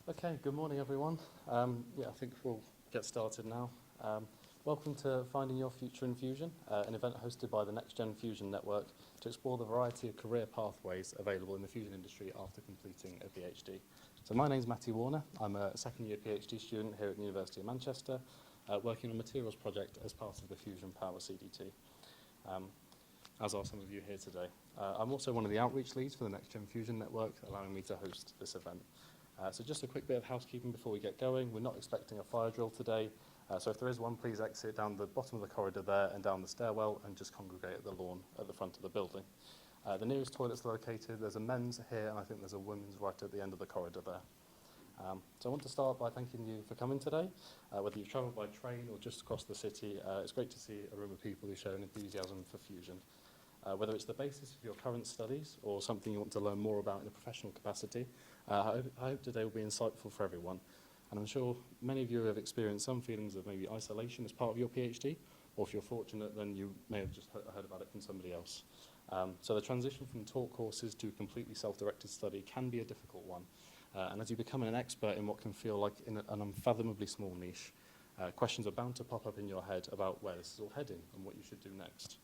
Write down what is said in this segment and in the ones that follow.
Okay, good morning everyone. I think we'll get started now. Welcome to Finding Your Future in Fusion, an event hosted by the NextGen Fusion Network to explore the variety of career pathways available in the fusion industry after completing a PhD. So my name's Matty Warner. I'm a second year PhD student here at the University of Manchester, working on a materials project as part of the Fusion Power CDT, as are some of you here today. I'm also one of the outreach leads for the NextGen Fusion Network, allowing me to host this event. So just a quick bit of housekeeping before we get going. We're not expecting a fire drill today, so if there is one, please exit down the bottom of the corridor there and down the stairwell and just congregate at the lawn at the front of the building. The nearest toilet's located, there's a men's here, and I think there's a women's right at the end of the corridor there. So I want to start by thanking you for coming today. Whether you've travelled by train or just across the city, it's great to see a room of people who share an enthusiasm for fusion. Whether it's the basis of your current studies or something you want to learn more about in a professional capacity, I hope today will be insightful for everyone. And I'm sure many of you have experienced some feelings of maybe isolation as part of your PhD, or if you're fortunate, then you may have just heard about it from somebody else. So the transition from taught courses to completely self-directed study can be a difficult one. And as you become an expert in what can feel like in an unfathomably small niche, questions are bound to pop up in your head about where this is all heading and what you should do next.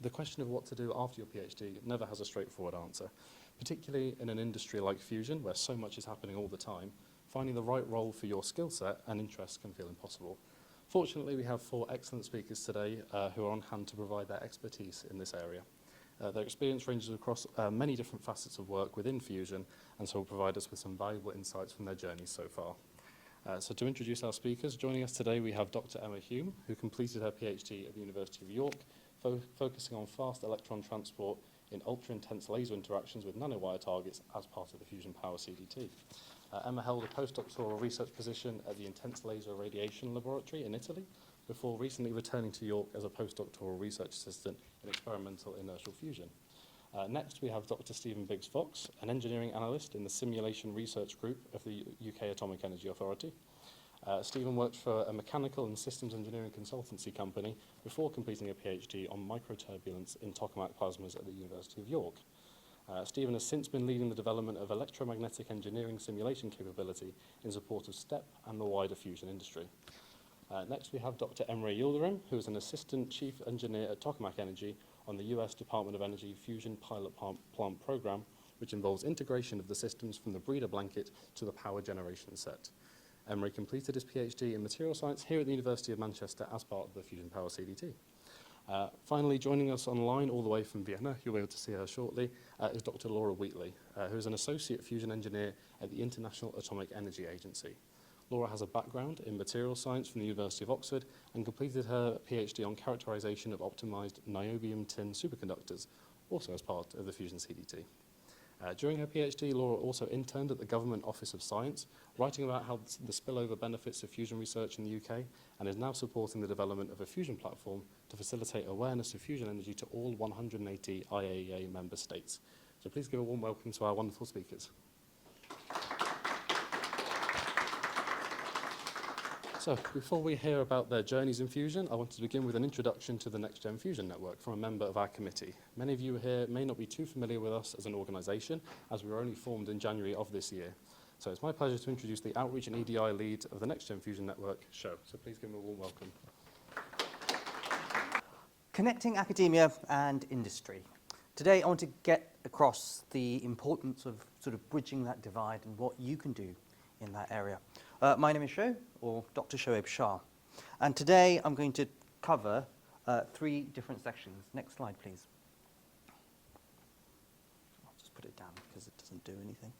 The question of what to do after your PhD never has a straightforward answer, particularly in an industry like fusion, where so much is happening all the time. Finding the right role for your skill set and interests can feel impossible. Fortunately, we have 4 excellent speakers today who are on hand to provide their expertise in this area. Their experience ranges across many different facets of work within fusion, and so will provide us with some valuable insights from their journeys so far. So to introduce our speakers, joining us today we have Dr. Emma Hume, who completed her PhD at the University of York, focusing on fast electron transport in ultra-intense laser interactions with nanowire targets as part of the Fusion Power CDT. Emma held a postdoctoral research position at the Intense Laser Radiation Laboratory in Italy, before recently returning to York as a postdoctoral research assistant in experimental inertial fusion. Next, we have Dr. Stephen Biggs-Fox, an engineering analyst in the Simulation Research Group of the UK Atomic Energy Authority. Stephen worked for a mechanical and systems engineering consultancy company before completing a PhD on microturbulence in tokamak plasmas at the University of York. Stephen has since been leading the development of electromagnetic engineering simulation capability in support of STEP and the wider fusion industry. Next, we have Dr. Emre Yildirim, who is an assistant chief engineer at Tokamak Energy on the US Department of Energy Fusion Pilot Plant Program, which involves integration of the systems from the breeder blanket to the power generation set. Emre completed his PhD in material science here at the University of Manchester as part of the Fusion Power CDT. Finally, joining us online all the way from Vienna, you'll be able to see her shortly, is Dr. Laura Wheatley, who is an associate fusion engineer at the International Atomic Energy Agency. Laura has a background in material science from the University of Oxford and completed her PhD on characterisation of optimised niobium tin superconductors, also as part of the Fusion CDT. During her PhD, Laura also interned at the Government Office of Science, writing about how the spillover benefits of fusion research in the UK, and is now supporting the development of a fusion platform to facilitate awareness of fusion energy to all 180 IAEA member states. So please give a warm welcome to our wonderful speakers. So before we hear about their journeys in fusion, I wanted to begin with an introduction to the NextGen Fusion Network from a member of our committee. Many of you here may not be too familiar with us as an organisation, as we were only formed in January of this year. So it's my pleasure to introduce the Outreach and EDI lead of the NextGen Fusion Network, Sho. So please give him a warm welcome. Connecting academia and industry. Today I want to get across the importance of sort of bridging that divide and what you can do in that area. My name is Sho, or Dr. Shoaib Shah, and today I'm going to cover 3 different sections. Next slide, please. I'll just put it down because it doesn't do anything.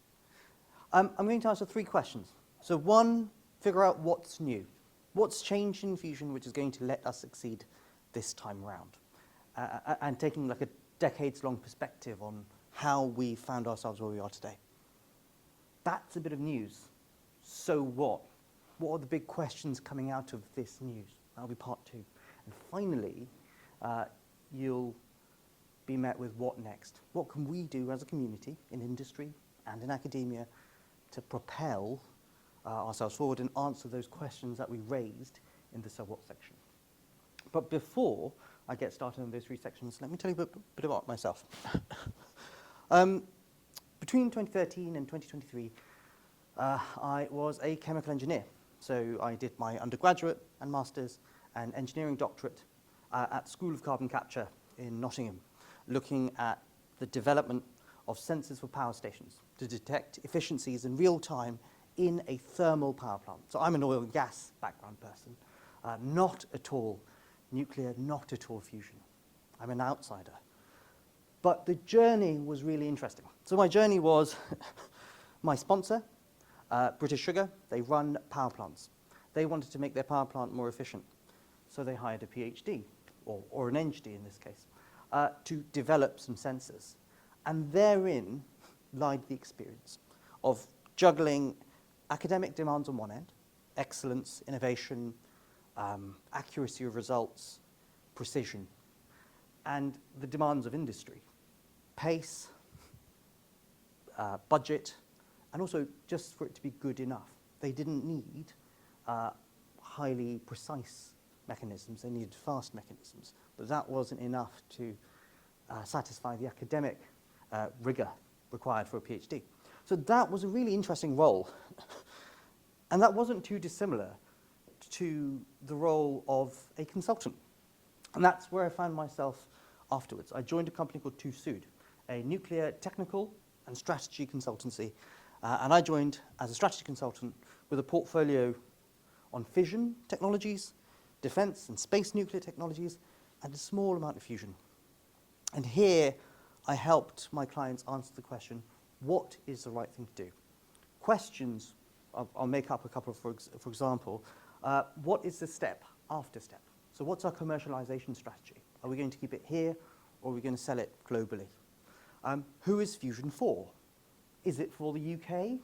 I'm going to answer 3 questions. So 1, figure out what's new. What's changed in fusion which is going to let us succeed this time round? And taking like a decades-long perspective on how we found ourselves where we are today. That's a bit of news. So what? What are the big questions coming out of this news? That'll be part 2. And finally, you'll be met with what next? What can we do as a community, in industry and in academia, to propel ourselves forward and answer those questions that we raised in the So What section? But before I get started on those 3 sections, let me tell you a bit about myself. Between 2013 and 2023, I was a chemical engineer. So I did my undergraduate and master's and engineering doctorate at the School of Carbon Capture in Nottingham, looking at the development of sensors for power stations to detect efficiencies in real time in a thermal power plant. So I'm an oil and gas background person, not at all nuclear, not at all fusion. I'm an outsider. But the journey was really interesting. So my journey was my sponsor, British Sugar, they run power plants. They wanted to make their power plant more efficient. So they hired a PhD, or an NGD in this case, to develop some sensors. And therein lied the experience of juggling academic demands on one end, excellence, innovation, accuracy of results, precision, and the demands of industry, pace, budget, and also just for it to be good enough. They didn't need highly precise mechanisms, they needed fast mechanisms, but that wasn't enough to satisfy the academic rigor required for a PhD. So that was a really interesting role, and that wasn't too dissimilar to the role of a consultant. And that's where I found myself afterwards. I joined a company called TwoSud, a nuclear technical and strategy consultancy, and I joined as a strategy consultant with a portfolio on fission technologies, defense and space nuclear technologies, and a small amount of fusion. And here I helped my clients answer the question, what is the right thing to do? Questions, I'll make up a couple, for example, what is the step after step? So what's our commercialization strategy? Are we going to keep it here, or are we going to sell it globally? Who is fusion for? Is it for the UK?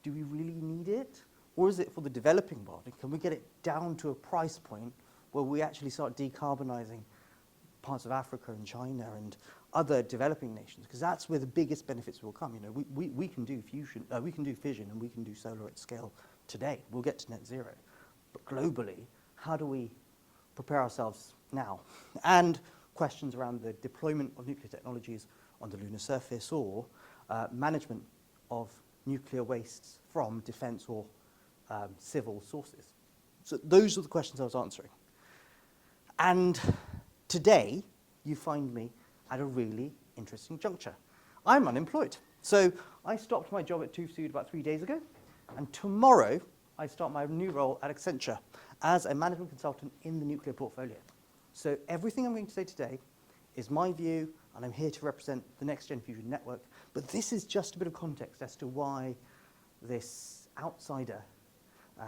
Do we really need it? Or is it for the developing world? And can we get it down to a price point where we actually start decarbonizing parts of Africa and China and other developing nations? Because that's where the biggest benefits will come. You know, we can do fusion, we can do fission, and we can do solar at scale today. We'll get to net zero. But globally, how do we prepare ourselves now? And questions around the deployment of nuclear technologies on the lunar surface, or management of nuclear wastes from defense or civil sources. So those are the questions I was answering. And today, you find me at a really interesting juncture. I'm unemployed. So I stopped my job at TwoSud about 3 days ago, and tomorrow I start my new role at Accenture as a management consultant in the nuclear portfolio. So everything I'm going to say today is my view, and I'm here to represent the NextGen Fusion network. But this is just a bit of context as to why this outsider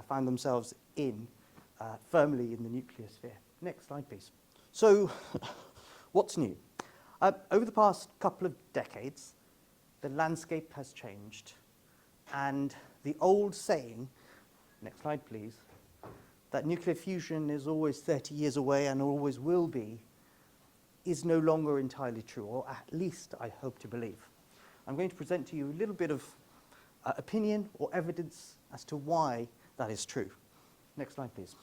found themselves firmly in the nuclear sphere. Next slide, please. So what's new? Over the past couple of decades, the landscape has changed. And the old saying, next slide, please, that nuclear fusion is always 30 years away and always will be, is no longer entirely true, or at least I hope to believe. I'm going to present to you a little bit of opinion or evidence as to why that is true. Next slide, please.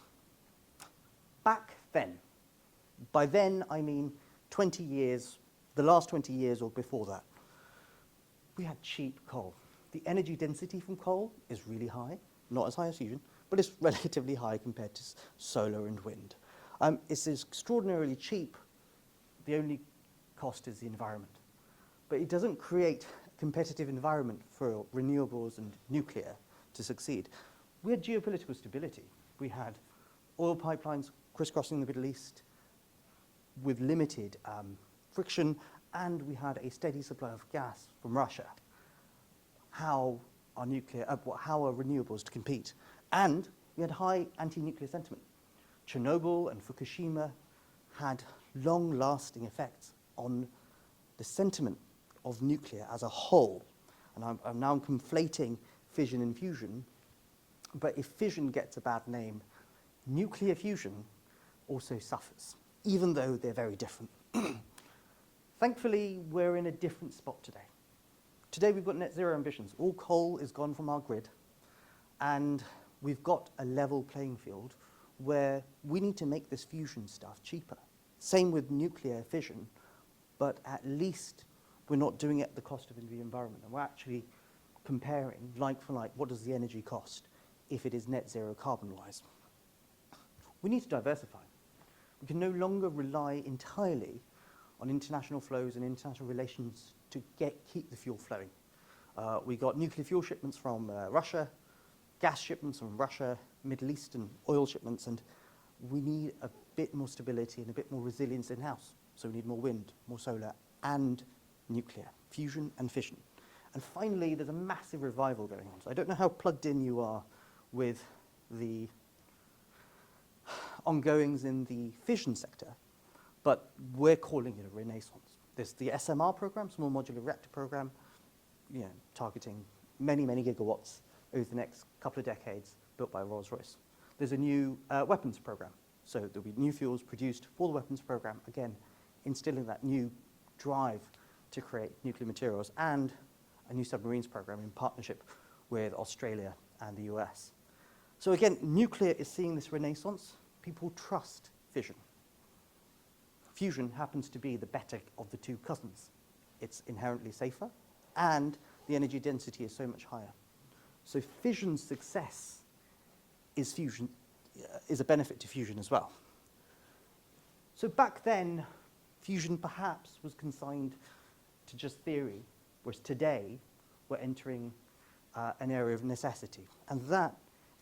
Back then, by then I mean 20 years, the last 20 years or before that, we had cheap coal. The energy density from coal is really high, not as high as fusion, but it's relatively high compared to solar and wind. It's extraordinarily cheap. The only cost is the environment. But it doesn't create a competitive environment for renewables and nuclear to succeed. We had geopolitical stability. We had oil pipelines crisscrossing the Middle East with limited friction, and we had a steady supply of gas from Russia. How are renewables to compete? And we had high anti-nuclear sentiment. Chernobyl and Fukushima had long-lasting effects on the sentiment of nuclear as a whole. And I'm now conflating fission and fusion, but if fission gets a bad name, nuclear fusion also suffers, even though they're very different. Thankfully, we're in a different spot today. Today we've got net zero ambitions. All coal is gone from our grid, and we've got a level playing field where we need to make this fusion stuff cheaper. Same with nuclear fission, but at least we're not doing it at the cost of the environment, and we're actually comparing, like for like, what does the energy cost if it is net zero carbon-wise? We need to diversify. We can no longer rely entirely on international flows and international relations to keep the fuel flowing. We got nuclear fuel shipments from Russia, gas shipments from Russia, Middle Eastern oil shipments, and we need a bit more stability and a bit more resilience in-house. So we need more wind, more solar, and nuclear, fusion and fission. And finally, there's a massive revival going on. So I don't know how plugged in you are with the ongoings in the fission sector, but we're calling it a renaissance. There's the SMR program, Small Modular Reactor program, targeting many, many gigawatts over the next couple of decades, built by Rolls-Royce. There's a new weapons program. So there'll be new fuels produced for the weapons program, again, instilling that new drive to create nuclear materials, and a new submarines program in partnership with Australia and the US. So again, nuclear is seeing this renaissance. People trust fission. Fusion happens to be the better of the two cousins. It's inherently safer, and the energy density is so much higher. So fission's success is a benefit to fusion as well. So back then, fusion perhaps was consigned to just theory, whereas today we're entering an area of necessity, and that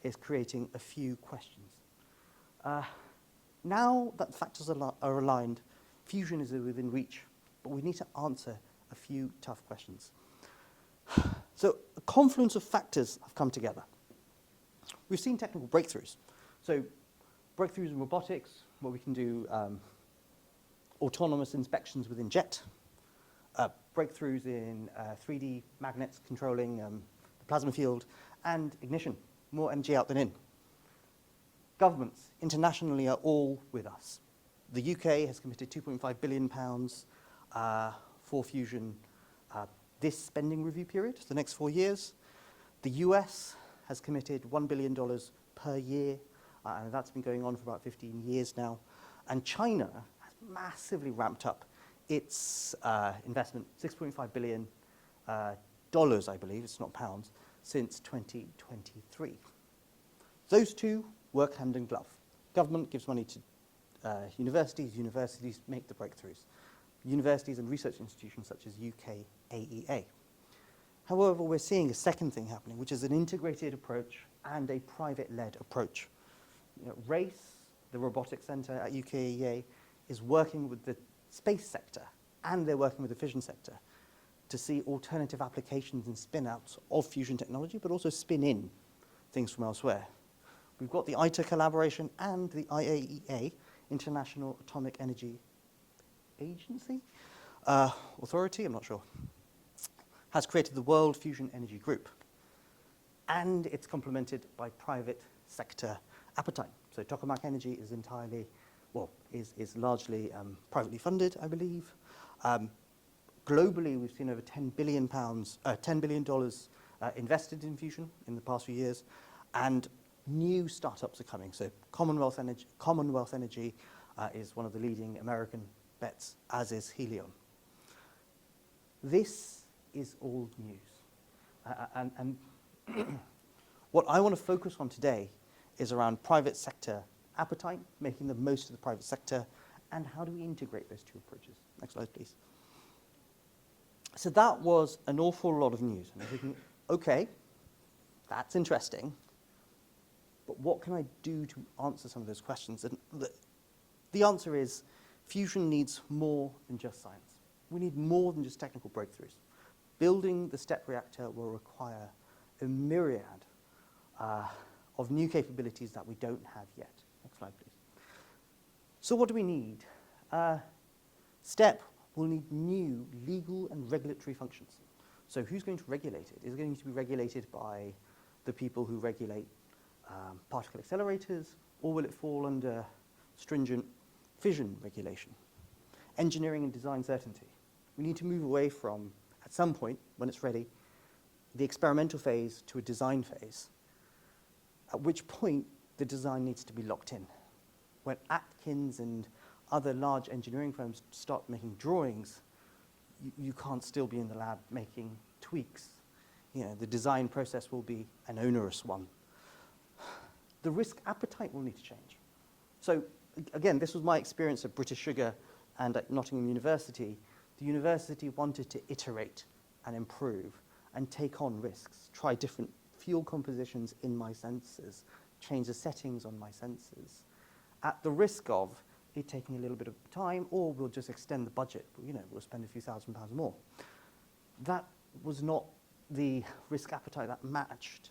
is creating a few questions. Now that factors are aligned, fusion is within reach, but we need to answer a few tough questions. So a confluence of factors have come together. We've seen technical breakthroughs. So breakthroughs in robotics, where we can do autonomous inspections within jet, breakthroughs in 3D magnets controlling the plasma field, and ignition, more energy out than in. Governments internationally are all with us. The UK has committed £2.5 billion for fusion this spending review period, the next 4 years. The US has committed $1 billion per year, and that's been going on for about 15 years now. And China has massively ramped up its investment, $6.5 billion, I believe, it's not pounds, since 2023. Those two work hand in glove. Government gives money to universities, universities make the breakthroughs. Universities and research institutions such as UK IAEA. However, we're seeing a second thing happening, which is an integrated approach and a private-led approach. RACE, the robotics center at UK IAEA, is working with the space sector, and they're working with the fission sector to see alternative applications and spin-outs of fusion technology, but also spin-in things from elsewhere. We've got the ITER collaboration and the IAEA, International Atomic Energy Agency, Authority, I'm not sure, has created the World Fusion Energy Group. And it's complemented by private sector appetite. So Tokamak Energy is entirely, well, is largely privately funded, I believe. Globally, we've seen over $10 billion invested in fusion in the past few years, and new startups are coming. So Commonwealth Energy is one of the leading American bets, as is Helion. This is old news. And what I want to focus on today is around private sector appetite, making the most of the private sector, and how do we integrate those two approaches. Next slide, please. So that was an awful lot of news. And I'm thinking, okay, that's interesting, but what can I do to answer some of those questions? And the answer is fusion needs more than just science. We need more than just technical breakthroughs. Building the step reactor will require a myriad of new capabilities that we don't have yet. Next slide, please. So what do we need? STEP will need new legal and regulatory functions. So who's going to regulate it? Is it going to be regulated by the people who regulate particle accelerators, or will it fall under stringent fission regulation? Engineering and design certainty. We need to move away from, at some point, when it's ready, the experimental phase to a design phase, at which point the design needs to be locked in. When Atkins and other large engineering firms start making drawings, you can't still be in the lab making tweaks. the design process will be an onerous one. The risk appetite will need to change. So again, this was my experience at British Sugar and at Nottingham University. The university wanted to iterate and improve and take on risks, try different fuel compositions in my sensors, change the settings on my sensors, at the risk of it taking a little bit of time, or we'll just extend the budget. We'll spend a few £1,000s more. That was not the risk appetite that matched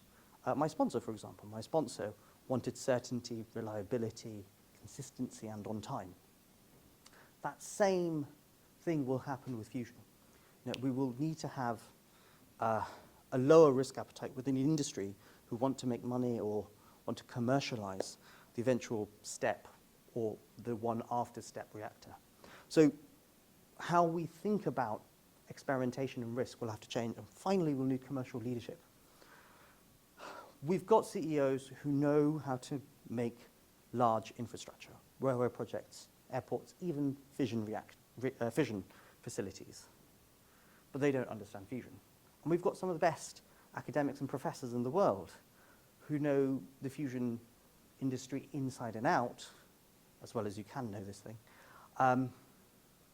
my sponsor, for example. My sponsor wanted certainty, reliability, consistency, and on time. That same thing will happen with fusion. We will need to have a lower risk appetite within the industry who want to make money or want to commercialize the eventual step or the one after step reactor. So how we think about experimentation and risk will have to change. And finally, we'll need commercial leadership. We've got CEOs who know how to make large infrastructure, railway projects, airports, even fission facilities. But they don't understand fusion. And we've got some of the best academics and professors in the world who know the fusion industry inside and out, as well as you can know this thing,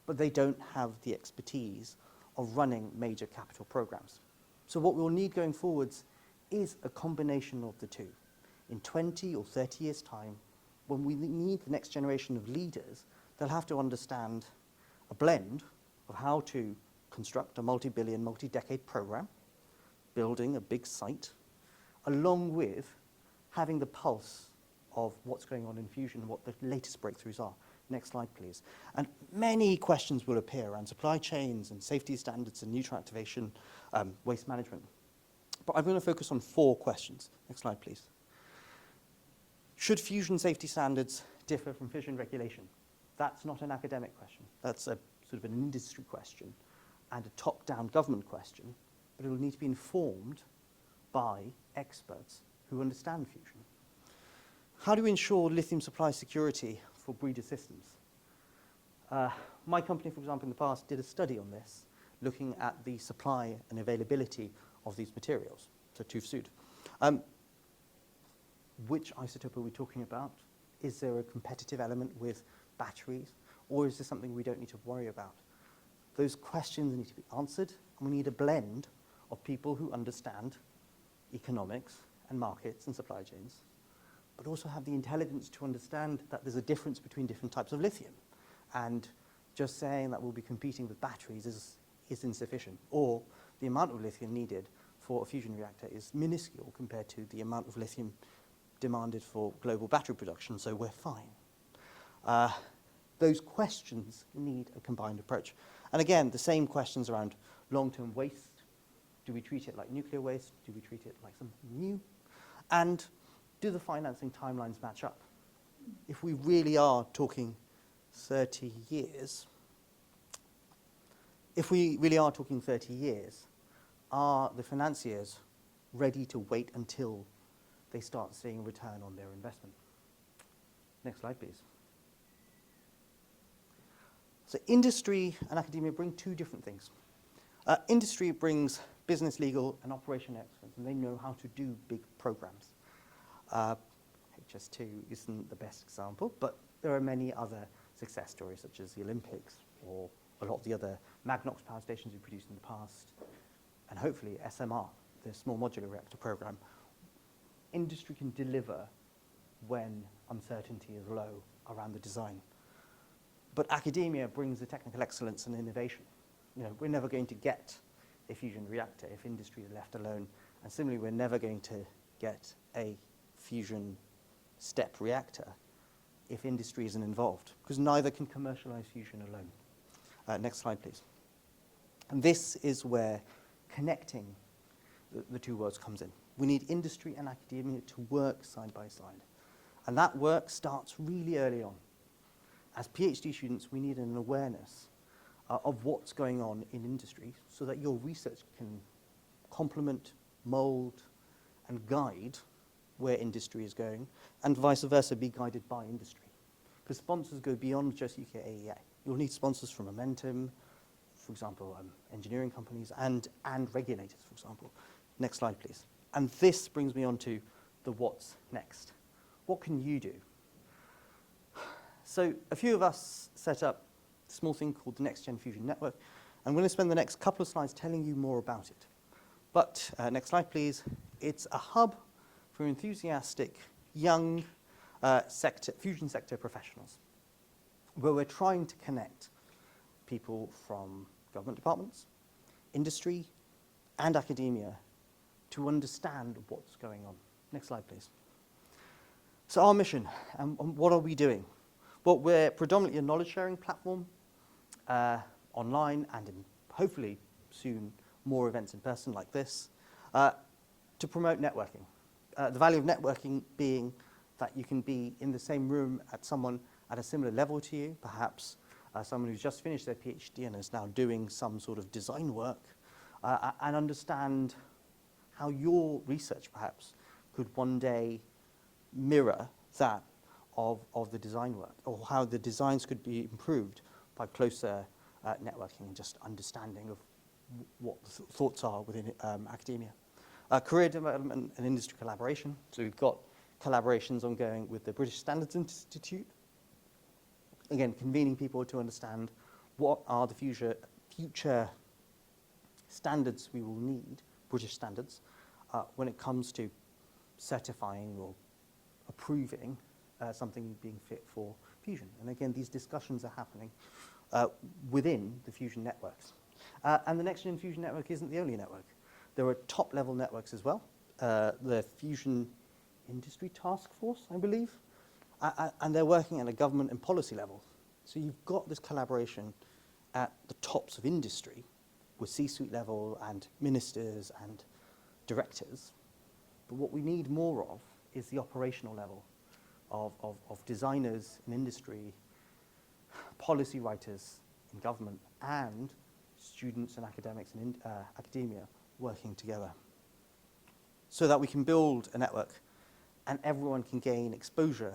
but they don't have the expertise of running major capital programs. So what we'll need going forwards is a combination of the two. In 20 or 30 years' time, when we need the next generation of leaders, they'll have to understand a blend of how to construct a multi-billion, multi-decade program, building a big site, along with having the pulse of what's going on in fusion and what the latest breakthroughs are. Next slide, please. And many questions will appear around supply chains and safety standards and neutral activation, waste management. But I'm going to focus on 4 questions. Next slide, please. Should fusion safety standards differ from fission regulation? That's not an academic question. That's a sort of an industry question and a top-down government question, but it will need to be informed by experts who understand fusion. How do we ensure lithium supply security for breeder systems? My company, for example, in the past did a study on this, looking at the supply and availability of these materials, so TÜV Süd. Which isotope are we talking about? Is there a competitive element with batteries, or is this something we don't need to worry about? Those questions need to be answered, and we need a blend of people who understand economics and markets and supply chains, but also have the intelligence to understand that there's a difference between different types of lithium. And just saying that we'll be competing with batteries is insufficient, or the amount of lithium needed for a fusion reactor is minuscule compared to the amount of lithium demanded for global battery production, so we're fine. Those questions need a combined approach. And again, the same questions around long-term waste. Do we treat it like nuclear waste? Do we treat it like something new? And do the financing timelines match up? If we really are talking 30 years, are the financiers ready to wait until they start seeing a return on their investment? Next slide, please. So industry and academia bring 2 different things. Industry brings business, legal, and operation excellence, and they know how to do big programs. HS2 isn't the best example, but there are many other success stories, such as the Olympics or a lot of the other Magnox power stations we produced in the past, and hopefully SMR, the small modular reactor program. Industry can deliver when uncertainty is low around the design. But academia brings the technical excellence and innovation. We're never going to get a fusion reactor if industry is left alone, and similarly, we're never going to get a fusion step reactor if industry isn't involved, because neither can commercialize fusion alone. Next slide, please. And this is where connecting the 2 worlds comes in. We need industry and academia to work side by side. And that work starts really early on. As PhD students, we need an awareness of what's going on in industry so that your research can complement, mold, and guide where industry is going, and vice versa, be guided by industry. Because sponsors go beyond just UK IAEA. You'll need sponsors from Momentum, for example, engineering companies, and regulators, for example. Next slide, please. And this brings me on to the what's next. What can you do? So a few of us set up a small thing called the NextGen Fusion Network. I'm going to spend the next couple of slides telling you more about it. But next slide, please. It's a hub for enthusiastic, young fusion sector professionals, where we're trying to connect people from government departments, industry, and academia to understand what's going on. Next slide, please. So our mission, and what are we doing? Well, we're predominantly a knowledge-sharing platform, online and in, hopefully soon, more events in person like this, to promote networking. The value of networking being that you can be in the same room at someone at a similar level to you, perhaps someone who's just finished their PhD and is now doing some sort of design work, and understand how your research perhaps could one day mirror that of the design work, or how the designs could be improved by closer networking and just understanding of what the thoughts are within academia. Career development and industry collaboration. So we've got collaborations ongoing with the British Standards Institute. Again, convening people to understand what are the future standards we will need, British standards, when it comes to certifying or approving something being fit for fusion. And again, these discussions are happening within the fusion networks. And the NextGen Fusion Network isn't the only network. There are top-level networks as well. The Fusion Industry Task Force, I believe, and they're working at a government and policy level. So you've got this collaboration at the tops of industry with C-suite level and ministers and directors. But what we need more of is the operational level of designers in industry, policy writers in government, and students and academics in academia working together, so that we can build a network and everyone can gain exposure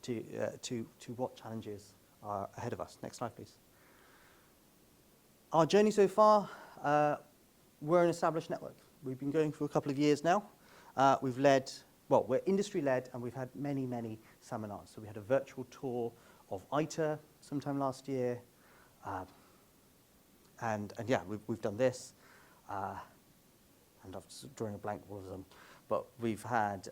to what challenges are ahead of us. Next slide, please. Our journey so far, we're an established network. We've been going for a couple of years now. We've led, well, we're industry-led, and we've had many, many seminars. So we had a virtual tour of ITER sometime last year. And yeah, we've done this. And I'm just drawing a blank all of them. But we've had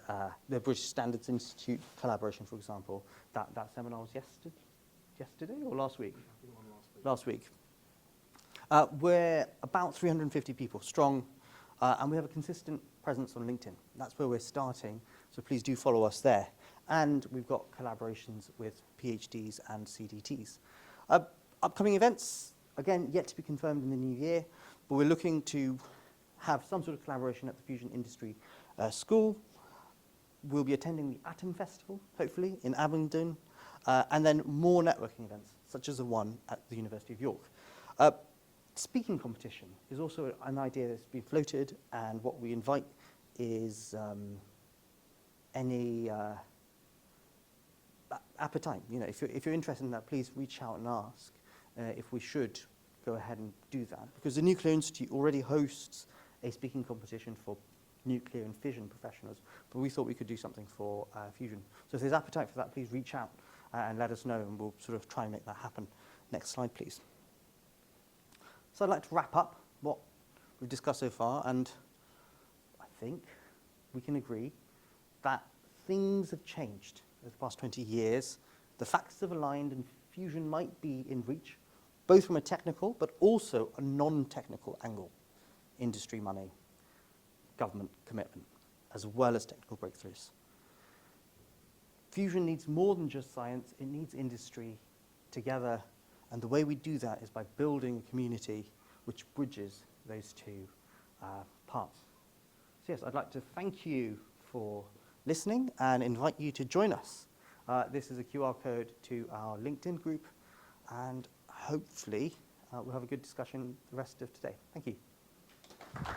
the British Standards Institute collaboration, for example. That seminar was yesterday or last week? Last week. We're about 350 people strong, and we have a consistent presence on LinkedIn. That's where we're starting, so please do follow us there. And we've got collaborations with PhDs and CDTs. Upcoming events, again, yet to be confirmed in the new year, but we're looking to have some sort of collaboration at the Fusion Industry School. We'll be attending the Atom Festival, hopefully, in Abingdon, and then more networking events, such as the one at the University of York. Speaking competition is also an idea that's been floated, and what we invite is any appetite. You know, if you're interested in that, please reach out and ask if we should go ahead and do that, because the Nuclear Institute already hosts a speaking competition for nuclear and fission professionals, but we thought we could do something for fusion. So if there's appetite for that, please reach out and let us know, and we'll sort of try and make that happen. Next slide, please. So I'd like to wrap up what we've discussed so far, and I think we can agree that things have changed over the past 20 years. The facts have aligned, and fusion might be in reach, both from a technical but also a non-technical angle. Industry money, government commitment, as well as technical breakthroughs. Fusion needs more than just science, it needs industry together, and the way we do that is by building a community which bridges those two parts. So yes, I'd like to thank you for listening and invite you to join us. This is a QR code to our LinkedIn group, and hopefully we'll have a good discussion the rest of today. Thank you. Thank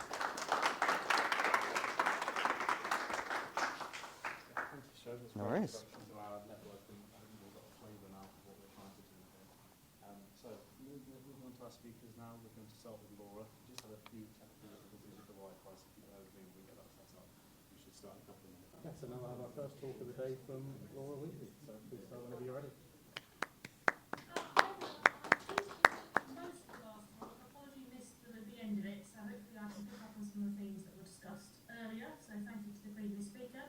you, Sir. That's No great worries. introduction to our network, and I think we've got a flavour now of what we're trying to do here. So moving on to our speakers now, we're going to start with Laura. We just had a few technical difficulties with the Wi-Fi, so keep it over being Start in a couple of minutes. Okay, so now I have our first talk of the day from Laura Wheatley. So please start whenever you're ready. Most of the last talk, apology missed them at the end of it, so hopefully I can pick up on some of the themes that were discussed earlier. So thank you to the previous speaker.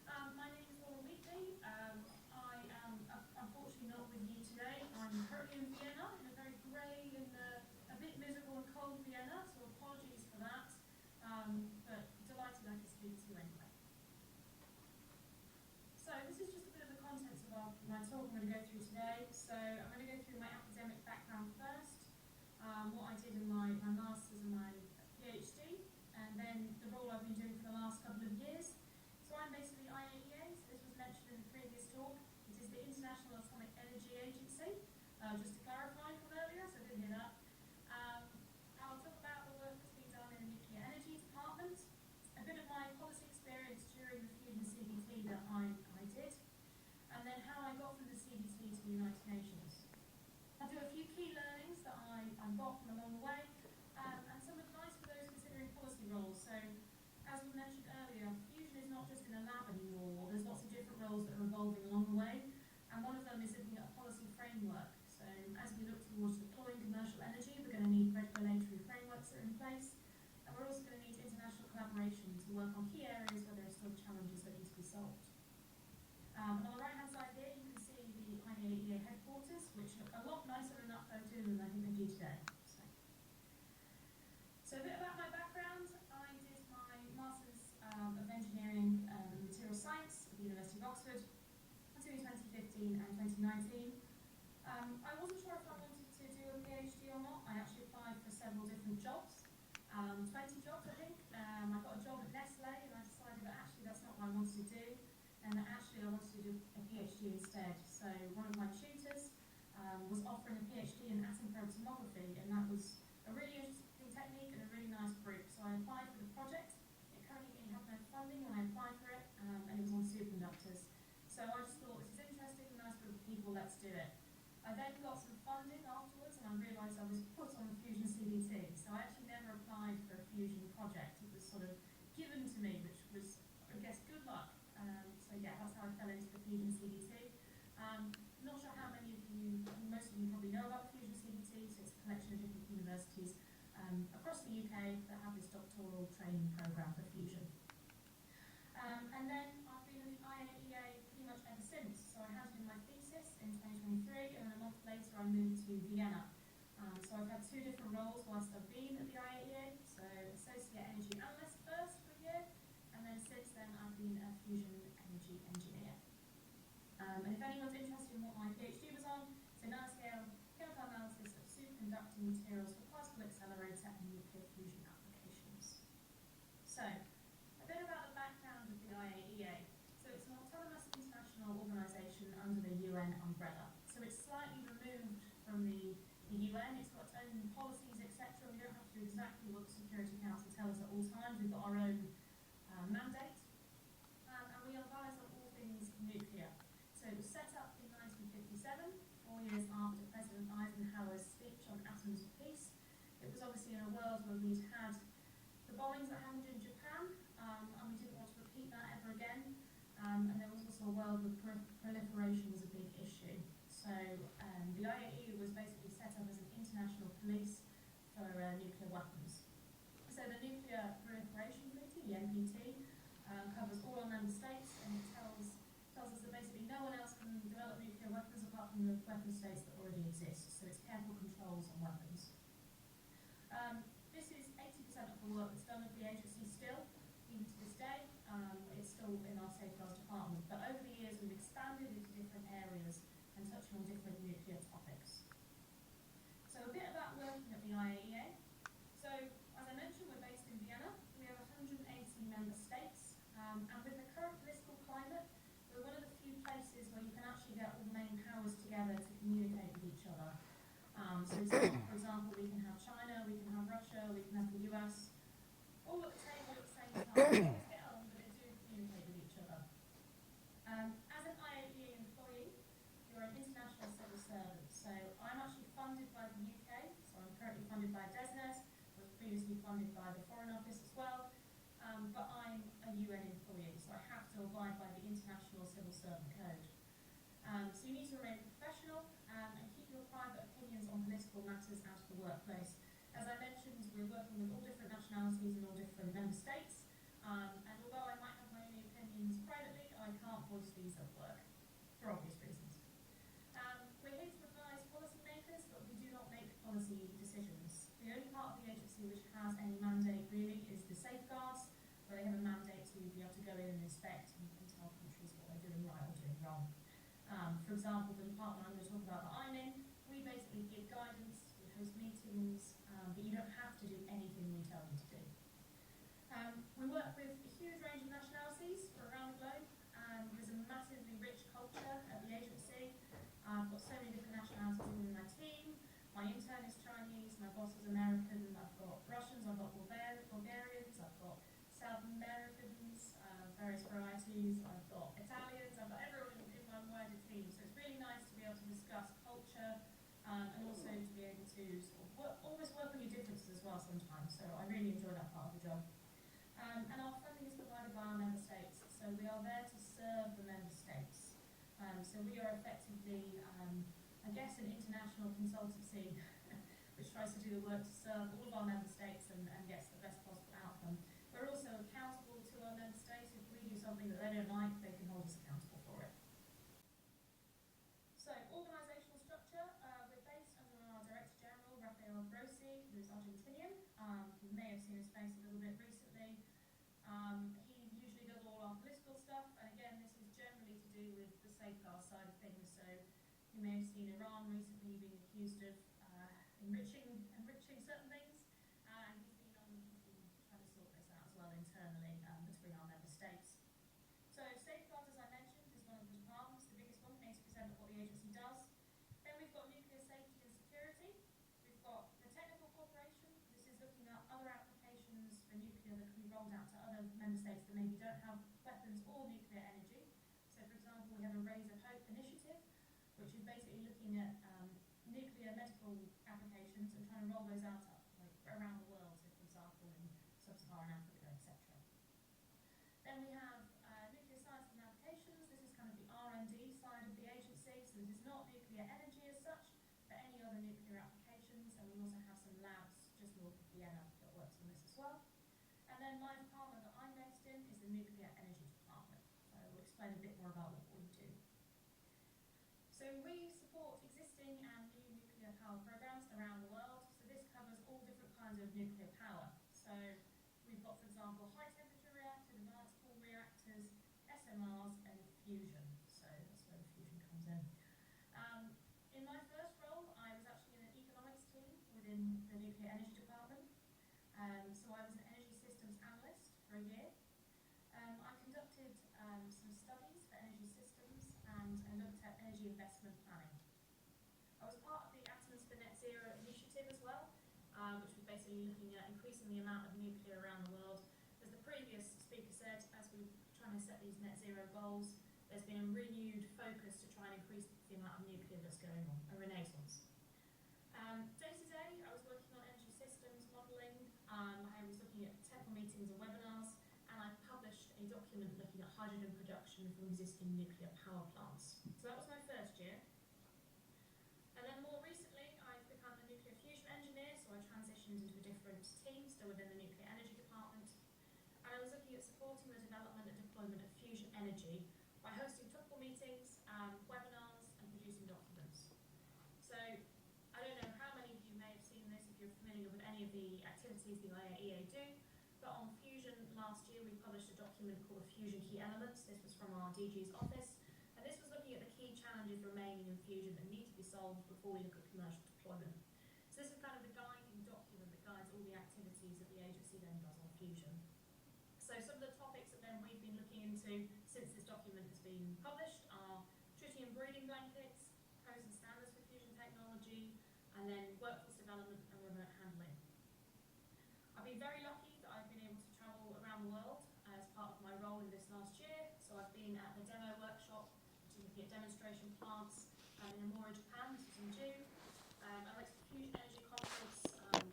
My name is Laura Wheatley. I am unfortunately not with you today. I'm currently in Vienna, in a very grey and a bit miserable and cold Vienna, so apologies for that. But delighted I could speak to you anyway. So this is just a bit of the contents of my talk I'm going to go through today. So I'm going to go through my academic background first, what I did in my master's and my PhD, and then the role I've been doing for the last couple of years. So I'm basically IAEA, so this was mentioned in the previous talk. It is the International Atomic Energy Agency, just to clarify from earlier, so I didn't hear that. I'll talk about the work that's been done in the nuclear energy department, a bit of my policy experience during the Fusion CDT that I did, and then how I got from the CDT to the United Nations. I'll do a few key learnings that I got from along the way, and some advice for those considering policy roles. So, as we mentioned earlier, Fusion is not just in a lab anymore. There's lots of different roles that are evolving along the way, and one of them is looking at a policy framework. So, as we look towards deploying commercial energy, we're going to need regulatory frameworks that are in place, and we're also going to need international collaboration to work on key areas where there are still challenges that need to be solved. And on the right-hand side here, you can see the IAEA headquarters, which look a lot nicer in that photo than I think they do today. So a bit about my background. I did my Masters of Engineering and Material Science at the University of Oxford between 2015 and 2019. I wasn't sure if I wanted to do a PhD or not. I actually applied for several different jobs, 20 jobs I think. I got a job at Nestle and I decided that actually that's not what I wanted to do, and that actually I wanted to do a PhD instead. So one of my tutors was offering a PhD in atom probe tomography, and that was a really interesting technique and a really nice group. So I applied for the project. It currently had no funding when I applied for it, and it was on superconductors. So I just thought, this is interesting, nice group of people, let's do it. I then got some funding afterwards, and I realised I was put on the Fusion CDT. So I actually never applied for a Fusion project. It was sort of given to me, which was, I guess, good luck. So yeah, that's how I fell into the Fusion CDT. Not sure how many of you, most of you probably know about the Fusion CDT. So it's a collection of different universities across the UK that have this doctoral training programme for Fusion. And then I've been in the IAEA pretty much ever since. So I handed in my thesis in 2023, and then a month later I moved to Vienna. So I've had two different roles whilst I've been at the IAEA. So Associate Energy Analyst first for a year, and then since then I've been a Fusion Energy Engineer. And if anyone's interested in what my PhD was on, it's a nanoscale chemical analysis of superconducting materials for particle accelerator and nuclear fusion applications. So, a bit about the background of the IAEA. So it's an autonomous international organisation under the UN umbrella. So it's slightly removed from the UN. It's got its own policies, etc. We don't have to do exactly what the Security Council tells us at all times. We've got our own mandate. And we advise on all things nuclear. So it was set up in 1957, 4 years after President Eisenhower's speech on atoms of peace. It was obviously in a world where we'd had the bombings that happened in Japan, and we didn't want to repeat that ever again. And there was also a world where proliferation was a big issue. So the IAEA was basically set up as an international police for nuclear weapons. So the Nuclear Proliferation Treaty, the NPT, covers all our member states, and it tells us that basically no one else can develop nuclear weapons apart from the weapon states that already exist. So it's careful controls on weapons. This is 80% of the work that's done at the agency still, even to this day. It's still in our safeguards department. But over the years we've expanded into different areas and touching on different nuclear topics. So a bit about working at the IAEA. So as I mentioned, we're based in Vienna. We have 180 member states. And with the current political climate, we're one of the few places where you can actually get all the main powers together to communicate with each other. So for example, we can have China, we can have Russia, we can have the US, all at the table at the same time. They get on, but they do communicate with each other. As an IAEA employee, you're an international civil servant. So I'm actually funded by the UK, so I'm currently funded by DESNZ, was previously funded by the Foreign Office as well, but I'm a UN employee. to abide by the International Civil Servant Code. So you need to remain professional and keep your private opinions on political matters out of the workplace. As I mentioned, we're working with all different nationalities and all different member states, and although I might have my own opinions privately, I can't voice these at work, for obvious reasons. We're here to advise policymakers, but we do not make policy decisions. The only part of the agency which has any mandate really is the safeguards, where they have a mandate to be able to go in and inspect and tell countries what they're doing right or doing wrong. For example, the department I'm going to talk about that I'm in, we basically give guidance, we host meetings, but you don't have to do anything we tell you to do. We work with a huge range of nationalities from around the globe. There's a massively rich culture at the agency. I've got so many different nationalities within my team. My intern is Chinese, my boss is American, I've got Russians, I've got Bulgarians, I've got South Americans, various varieties, I've got Italians, I've got everyone in my wider team. So it's really nice to be able to discuss culture and also to be able to sort of almost work on your differences as well sometimes. So I really enjoy that part of the job. And our funding is provided by our member states. So we are there to serve the member states. So we are effectively, I guess, an international consultancy which tries to do the work to serve all of our member states and gets the best possible outcome. We're also accountable to our member states. If we do something that they don't like, they can hold us accountable for it. So, organisational structure, we're based under our Director General, Rafael Grossi, who's Argentinian. You may have seen his face a little bit recently. He usually does all our political stuff, and again, this is generally to do with the safeguard side of things. So, you may have seen Iran recently being accused of enriching certain things, and he's been trying to sort this out as well internally between our member states. So safeguards, as I mentioned, is one of the departments, the biggest one, 80% of what the agency does. Then we've got nuclear safety and security. We've got the technical cooperation. This is looking at other applications for nuclear that can be rolled out to other member states that maybe don't have weapons or nuclear energy. So for example, we have a Raise of Hope initiative, which is basically looking at nuclear medical applications and trying to roll those out around the world, so for example in sub-Saharan Africa, etc. Then we have nuclear science and applications. This is kind of the R&D side of the agency, so this is not nuclear energy as such, but any other nuclear applications, and we also have some labs just north of Vienna that works on this as well. And then my department that I'm based in is the nuclear energy department, so we'll explain a bit more about what we do. So we support existing and new nuclear power programs around the world. So this covers all different kinds of nuclear power. So we've got, for example, high temperature reactors, advanced pool reactors, SMRs, and fusion. So that's where the fusion comes in. In my first role, I was actually in an economics team within the nuclear energy department. So I was an energy systems analyst for a year. I conducted some studies for energy systems and I looked at energy investment planning. I was part of the Atoms for Net Zero initiative as well, which was basically looking at increasing the amount of nuclear around the world. As the previous speaker said, as we're trying to set these net zero goals, there's been a renewed focus to try and increase the amount of nuclear that's going on, a renaissance. Day to day, I was working on energy systems modelling. I was looking at technical meetings and webinars, and I published a document looking at hydrogen production from existing nuclear power plants. So that was my first year. And then more recently, I've become a nuclear fusion engineer, so I transitioned into a different team, still within the nuclear energy department. And I was looking at supporting the development and deployment of fusion energy by hosting topical meetings, webinars, and producing documents. So I don't know how many of you may have seen this if you're familiar with any of the activities the IAEA do, but on fusion last year we published a document called Fusion Key Elements. This was from our DG's office, and this was looking at the key challenges remaining in fusion that need to be solved before we look at commercial deployment. So this is kind of the guiding document that guides all the activities that the agency then does on fusion. So some of the topics that then we've been looking into since this document has been published are tritium breeding blankets, pros and standards for fusion technology, and then workforce development and remote handling. I've been very lucky that I've been able to travel around the world as part of my role in this last year. So I've been at the demo workshop, which is looking at demonstration plants in Amora, Japan. This was in June. I went to the Fusion Energy Conference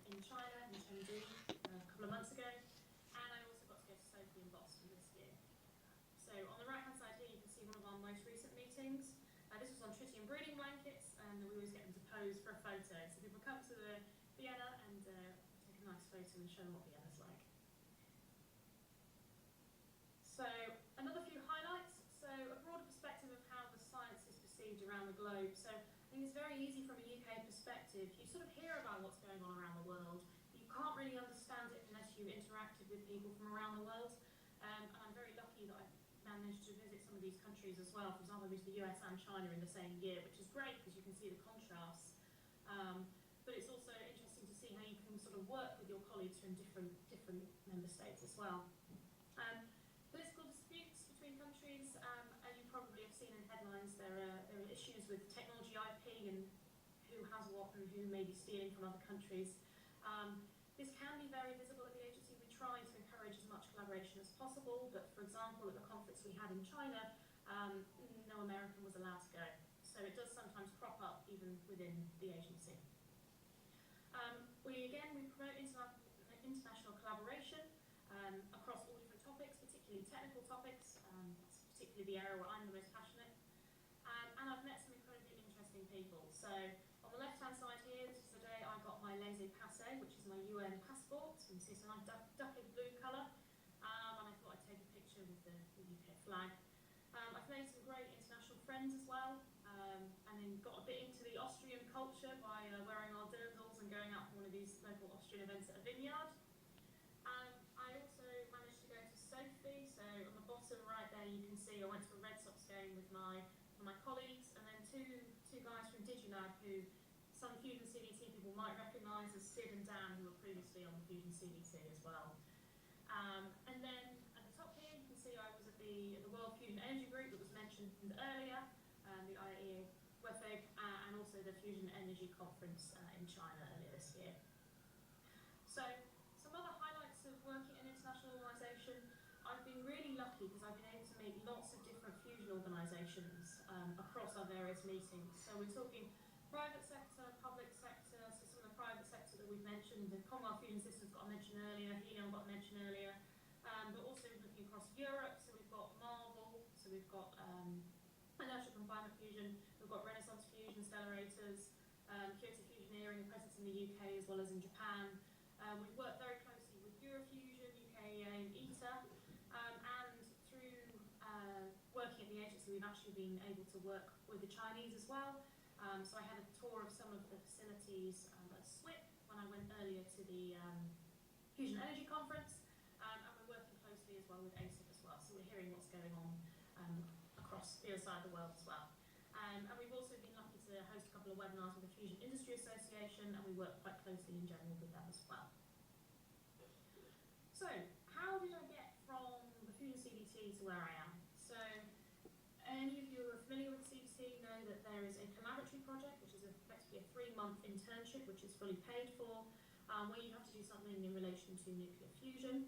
in China, in Chengdu, a couple of months ago. And I also got to go to Sophie in Boston this year. So on meetings. This was on tritium breeding blankets, and we always get them to pose for a photo. So people come to the Vienna and take a nice photo and show them what Vienna's like. So another few highlights. So a broader perspective of how the science is perceived around the globe. So I think it's very easy from a UK perspective. You sort of hear about what's going on around the world. You can't really understand it unless you interacted with people from around the world. And I'm very lucky that I've managed to visit some of these countries as well. For example, I went to the US and China in the same year, which is great because you can see the contrasts. But it's also interesting to see how you can sort of work with your colleagues from different member states as well. Political disputes between countries, as you probably have seen in headlines, there are issues with technology IP and who has what and who may be stealing from other countries. This can be very visible at the agency. We try to encourage as much collaboration as possible, but for example, at the conference we had in China, no American was allowed to go. So it does sometimes crop up even within the agency. We promote international collaboration across all different topics, particularly technical topics. That's particularly the area where I'm the most passionate. And I've met some incredibly interesting people. So on the left-hand side here, this is the day I got my laissez-passer, which is my UN passport. So you can see it's a nice duckling blue colour. And I thought I'd take a picture with the UK flag. I've made some great international friends as well, and then got a bit into the Austrian culture by wearing our dirndls and going out for one of these local Austrian events at a vineyard. I also managed to go to Sophie, so on the bottom right there you can see I went to a Red Sox game with my colleagues, and then two guys from DigiLab who some Fusion CDT people might recognise as Sid and Dan, who were previously on the Fusion CDT as well. And then at the top here you can see I was at the World Fusion Energy Group that was mentioned earlier, the IAEA WEFEG, and also the Fusion Energy Conference in China earlier this year. So some other highlights of working in an international organisation. I've been really lucky because I've been able to meet lots of different fusion organisations across our various meetings. So we're talking private sector, public sector, so some of the private sector that we've mentioned, the Commonwealth Fusion Systems got mentioned earlier, Helion got mentioned earlier, but also looking across Europe, so we've got Marvel, so we've got inertial confinement fusion, we've got Renaissance fusion, accelerators, Kyoto Fusioneering, a presence in the UK as well as in Japan. We've worked very closely with Eurofusion, UKEA and ITER, and through working at the agency we've actually been able to work with the Chinese as well. So I had a tour of some of the facilities at SWIP when I went earlier to the Fusion Energy Conference, and we're working closely as well with ASIC as well, so we're hearing what's going on across the other side of the world as well. And we've also been lucky to host a couple of webinars with the Fusion Industry Association, and we work quite closely in general with them as well. So, how did I get from the Fusion CDT to where I am? So, any of you who are familiar with the CDT know that there is a collaboratory project, which is effectively a 3-month internship, which is fully paid for, where you have to do something in relation to nuclear fusion.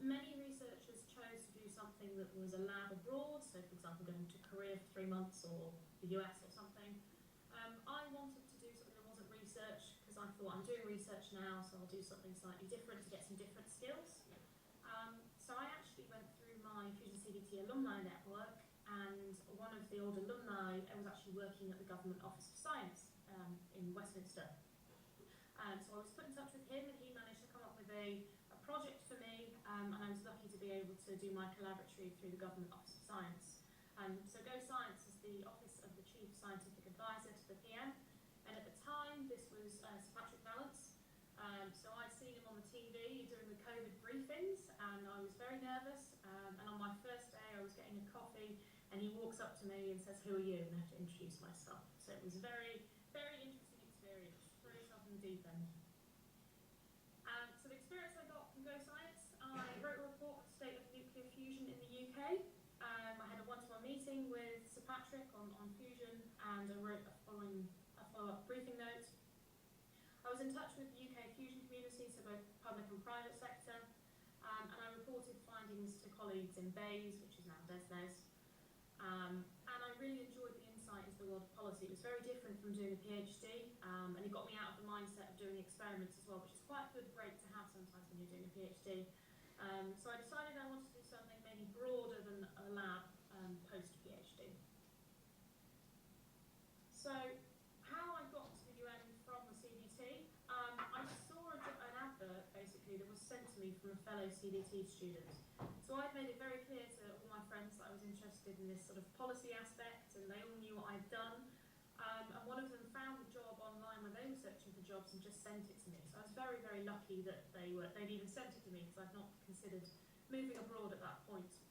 Many researchers chose to do something that was a lab abroad, so for example going to Korea for 3 months or the US or something. I wanted to do something that wasn't research because I thought I'm doing research now, so I'll do something slightly different to get some different skills. So I actually went through my Fusion CDT alumni network, and one of the old alumni was actually working at the Government Office of Science in Westminster. So I was put in touch with him, and he managed to come up with a project for me, and I was lucky to be able to do my collaboratory through the Government Office of Science. So Go Science is the Office of the Chief Scientific Advisor to the PM, and at the time this was Sir Patrick Vallance. So I'd seen him on the TV during the COVID briefings, and I was very nervous, and on my first day I was getting a coffee, and he walks up to me and says, "Who are you?" and I have to introduce myself. So it was a very, very interesting experience, throw yourself in the deep end. So the experience I got from Go Science, I wrote a report on the state of nuclear fusion in the UK. I had a one-to-one meeting with Sir Patrick on fusion, and I wrote a follow-up briefing note. I was in touch with the UK fusion community, so both public and private sector, and I reported findings to colleagues in BAYS, which is now DESNES. And I really enjoyed the insight into the world of policy. It was very different from doing a PhD, and it got me out of the mindset of doing experiments as well, which is quite a good break to have sometimes when you're doing a PhD. So I decided I wanted to do something maybe broader than a lab post-PhD. basically, that was sent to me from a fellow CDT student. So I'd made it very clear to all my friends that I was interested in this sort of policy aspect, and they all knew what I'd done. And one of them found a job online when they were searching for jobs and just sent it to me. So I was very, very lucky that they'd even sent it to me, because I'd not considered moving abroad at that point.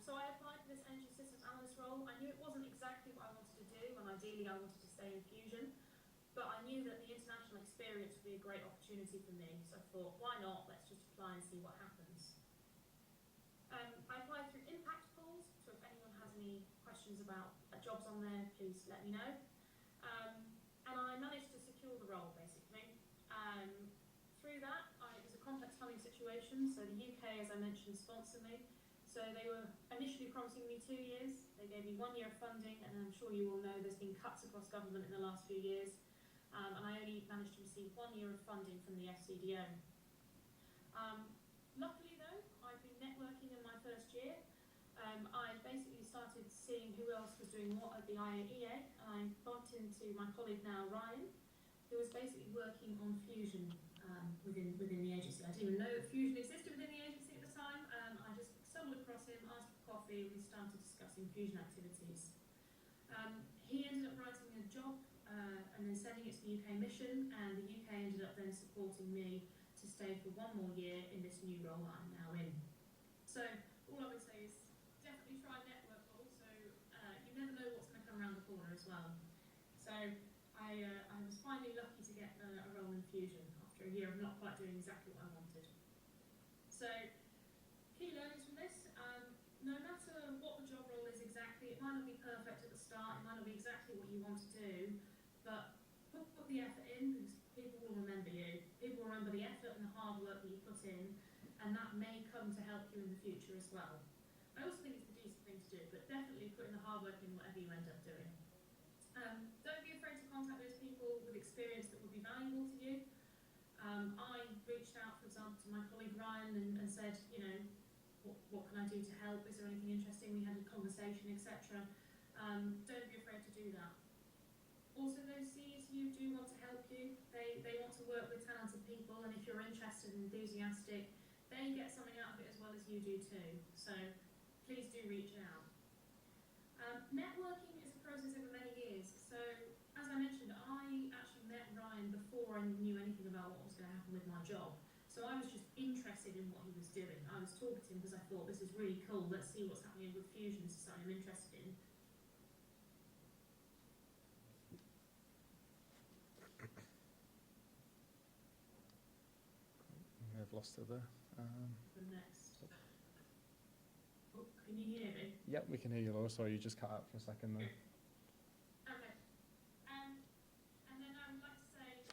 So I applied for this energy systems analyst role. I knew it wasn't exactly what I wanted to do, and ideally I wanted to stay in Fusion. But I knew that the international experience would be a great opportunity for me, so I thought, why not? Let's just apply and see what happens. I applied through impact polls, so if anyone has any questions about jobs on there, please let me know. And I managed to secure the role, basically. Through that, it was a complex funding situation, so the UK, as I mentioned, sponsored me. So they were initially promising me 2 years. They gave me 1 year of funding, and I'm sure you all know there's been cuts across government in the last few years. And I only managed to receive 1 year of funding from the FCDO. Luckily though, I've been networking in my first year. I basically started seeing who else was doing what at the IAEA, and I bumped into my colleague now, Ryan, who was basically working on fusion within the agency. I didn't even know that fusion existed within the agency at the time. I just stumbled across him, asked for coffee, and we started discussing fusion activities. He ended up writing a job and then sending it to the UK mission, and the UK ended up then supporting me to stay for 1 more year in this new role that I'm now in. So all I would say is definitely try and network, but also you never know what's going to come around the corner as well. So I was finally lucky to get a role in Fusion after a year of not quite doing exactly what I wanted. So key learnings from this. No matter what the job role is exactly, it might not be perfect at the start, it might not be exactly what you want to do, but put the effort in, because people will remember you. People will remember the effort and the hard work that you put in, and that may come to help you in the future as well. I also think it's the decent thing to do, but definitely put in the hard work in whatever you end up doing. Don't be afraid to contact those people with experience that would be valuable to you. I reached out, for example, to my colleague Ryan and said, you know, what can I do to help? Is there anything interesting? We had a conversation, etc. Don't be afraid to do that. Also, those CETU do want to help you. They want to work with talented people, and if you're interested and enthusiastic, they get something out of it as well as you do too. So please do reach out. Networking is a process over many years. So as I mentioned, I actually met Ryan before I knew anything about what was going to happen with my job. So I was just interested in what he was doing. I was talking to him because I thought, this is really cool, let's see what's happening with Fusion. This is something I'm interested in. We have lost her there. The next. Oh, can you hear me? Yep, we can hear you, Laura. Sorry, you just cut out for a second there. Okay. And then I would like to say,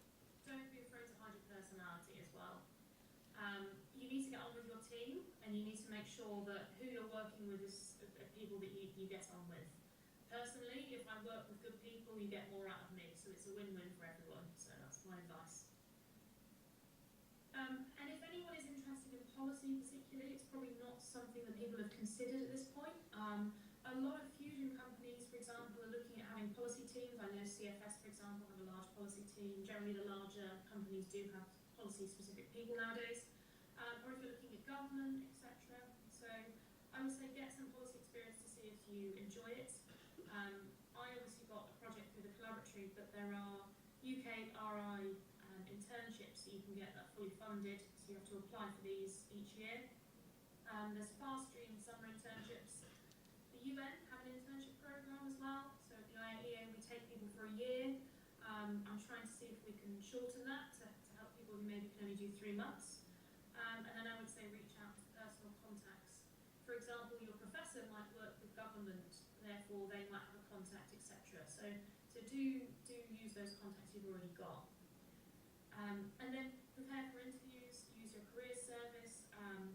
don't be afraid to hide your personality as well. You need to get on with your team, and you need to make sure that who you're working with is people that you get on with. Personally, if I work with good people, you get more out of me, so it's a win-win for everyone. So that's my advice. And if anyone is interested in policy particularly, it's probably not something that people have considered at this point. A lot of fusion companies, for example, are looking at having policy teams. I know CFS, for example, have a large policy team. Generally, the larger companies do have policy-specific people nowadays. Or if you're looking at government, etc. So I would say get some policy experience to see if you enjoy it. I obviously got a project through the collaboratory, but there are UK RI internships that you can get that are fully funded, so you have to apply for these each year. There's fast stream summer internships. The UN have an internship program as well, so at the IAEA we take people for a year. I'm trying to see if we can shorten that to help people who maybe can only do 3 months. And then I would say reach out to personal contacts. For example, your professor might work with government, therefore they might have a contact, etc. So do use those contacts you've already got. And then prepare for interviews, use your career service,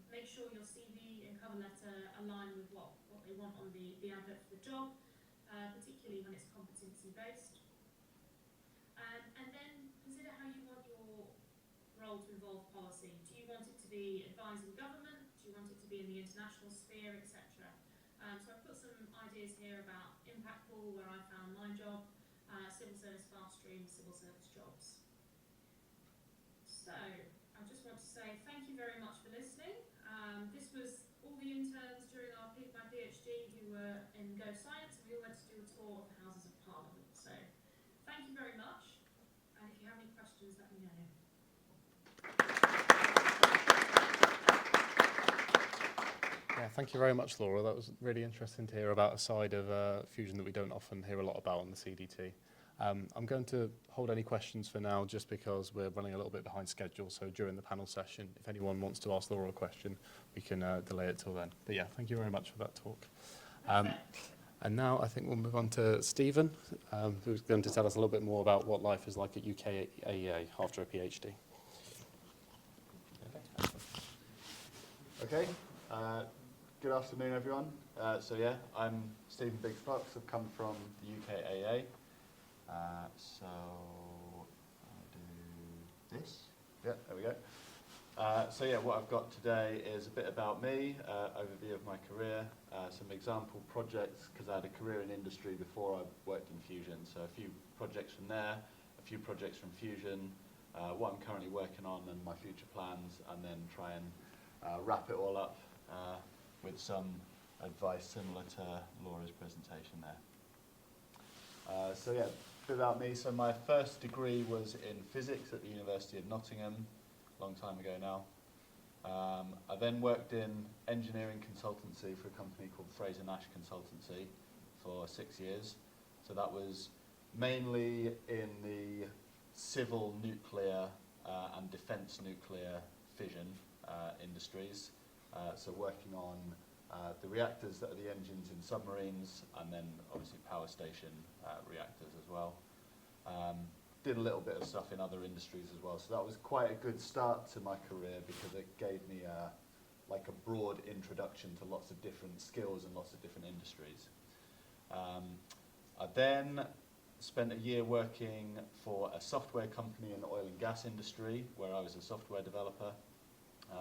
make sure your CV and cover letter align with what they want on the advert for the job, particularly when it's competency-based. And then consider how you want your role to involve policy. Do you want it to be advising government? Do you want it to be in the international sphere, etc.? So I've put some ideas here about impact pool, where I found my job, civil service fast stream, civil service jobs. So I just say thank you very much for listening. This was all the interns during my PhD who were in Go Science, and we all went to do a tour of the Houses of Parliament. So thank you very much, and if you have any questions, let me know. Yeah, thank you very much, Laura. That was really interesting to hear about a side of fusion that we don't often hear a lot about on the CDT. I'm going to hold any questions for now just because we're running a little bit behind schedule. So during the panel session, if anyone wants to ask Laura a question, we can delay it till then. But yeah, thank you very much for that talk. And now I think we'll move on to Stephen, who's going to tell us a little bit more about what life is like at UK IAEA after a PhD. Okay. Good afternoon, everyone. So yeah, I'm Stephen Biggs-Fox. I've come from the UK IAEA. So I'll do this. Yeah, there we go. So yeah, what I've got today is a bit about me, overview of my career, some example projects, because I had a career in industry before I worked in fusion. So a few projects from there, a few projects from fusion, what I'm currently working on and my future plans, and then try and wrap it all up with some advice similar to Laura's presentation there. So yeah, a bit about me. So my first degree was in physics at the University of Nottingham, a long time ago now. I then worked in engineering consultancy for a company called Fraser Nash Consultancy for 6 years. So that was mainly in the civil nuclear and defence nuclear fission industries. So working on the reactors that are the engines in submarines, and then obviously power station reactors as well. Did a little bit of stuff in other industries as well. So that was quite a good start to my career because it gave me like a broad introduction to lots of different skills and lots of different industries. I then spent a year working for a software company in the oil and gas industry where I was a software developer.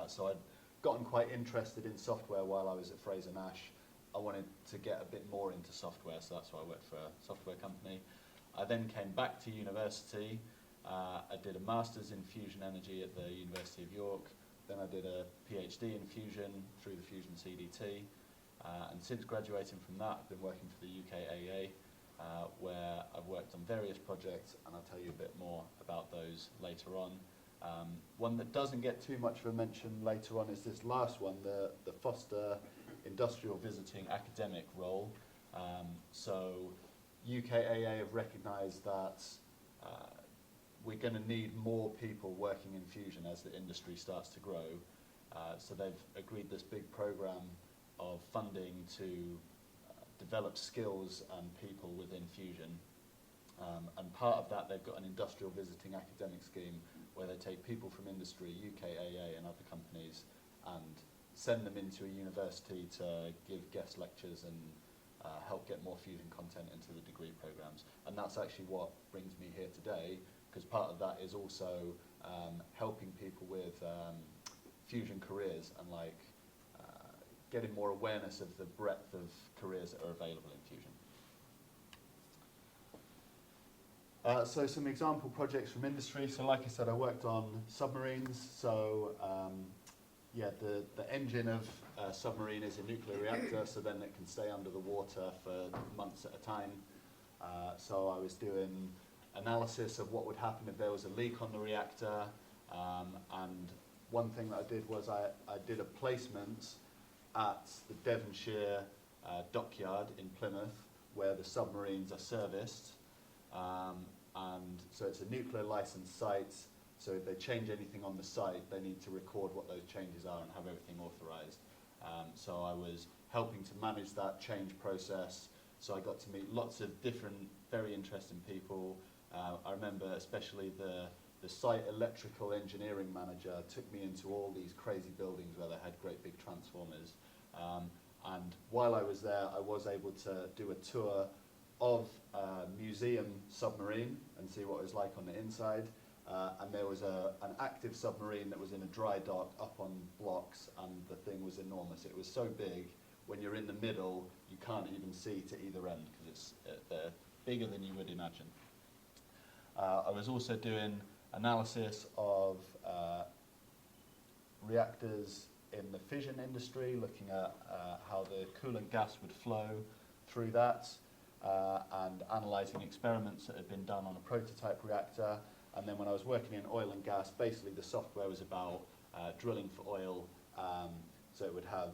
So I'd gotten quite interested in software while I was at Fraser Nash. I wanted to get a bit more into software, so that's why I worked for a software company. I then came back to university. I did a master's in fusion energy at the University of York. Then I did a PhD in fusion through the Fusion CDT. And since graduating from that, I've been working for the UK IAEA, where I've worked on various projects, and I'll tell you a bit more about those later on. One that doesn't get too much of a mention later on is this last one, the Foster Industrial Visiting Academic role. So UKAA have recognised that we're going to need more people working in fusion as the industry starts to grow. So they've agreed this big programme of funding to develop skills and people within fusion. And part of that, they've got an industrial visiting academic scheme where they take people from industry, UKAA and other companies, and send them into a university to give guest lectures and help get more fusion content into the degree programs. And that's actually what brings me here today, because part of that is also helping people with fusion careers and like getting more awareness of the breadth of careers that are available in fusion. So some example projects from industry. So like I said, I worked on submarines. So yeah, the engine of a submarine is a nuclear reactor, so then it can stay under the water for months at a time. So I was doing analysis of what would happen if there was a leak on the reactor. And one thing that I did was I did a placement at the Devonshire dockyard in Plymouth, where the submarines are serviced. And so it's a nuclear licensed site, so if they change anything on the site, they need to record what those changes are and have everything authorised. So I was helping to manage that change process, so I got to meet lots of different, very interesting people. I remember especially the site electrical engineering manager took me into all these crazy buildings where they had great big transformers. And while I was there, I was able to do a tour of a museum submarine and see what it was like on the inside. And there was an active submarine that was in a dry dock up on blocks, and the thing was enormous. It was so big, when you're in the middle, you can't even see to either end because they're bigger than you would imagine. I was also doing analysis of reactors in the fission industry, looking at how the coolant gas would flow through that, and analysing experiments that had been done on a prototype reactor. And then when I was working in oil and gas, basically the software was about drilling for oil, so it would have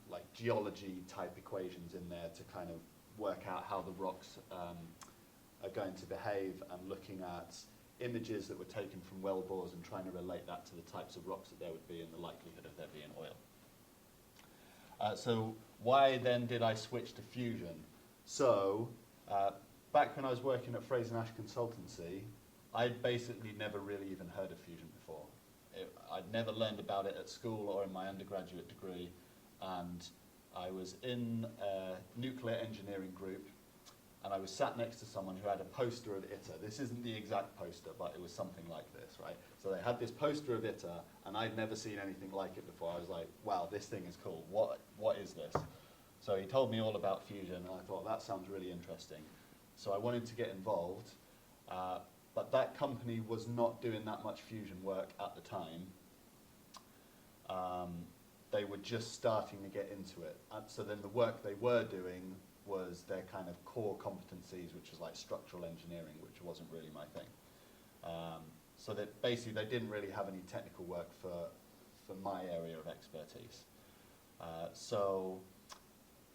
like geology type equations in there to kind of work out how the rocks are going to behave, and looking at images that were taken from well bores and trying to relate that to the types of rocks that there would be and the likelihood of there being oil. So why then did I switch to fusion? So back when I was working at Fraser Nash Consultancy, I'd basically never really even heard of fusion before. I'd never learned about it at school or in my undergraduate degree, and I was in a nuclear engineering group, and I was sat next to someone who had a poster of ITER. This isn't the exact poster, but it was something like this, right? So they had this poster of ITER, and I'd never seen anything like it before. I was like, wow, this thing is cool. What is this? So he told me all about fusion, and I thought, that sounds really interesting. So I wanted to get involved, but that company was not doing that much fusion work at the time. They were just starting to get into it. And so then the work they were doing was their kind of core competencies, which was like structural engineering, which wasn't really my thing. So that basically they didn't really have any technical work for my area of expertise. So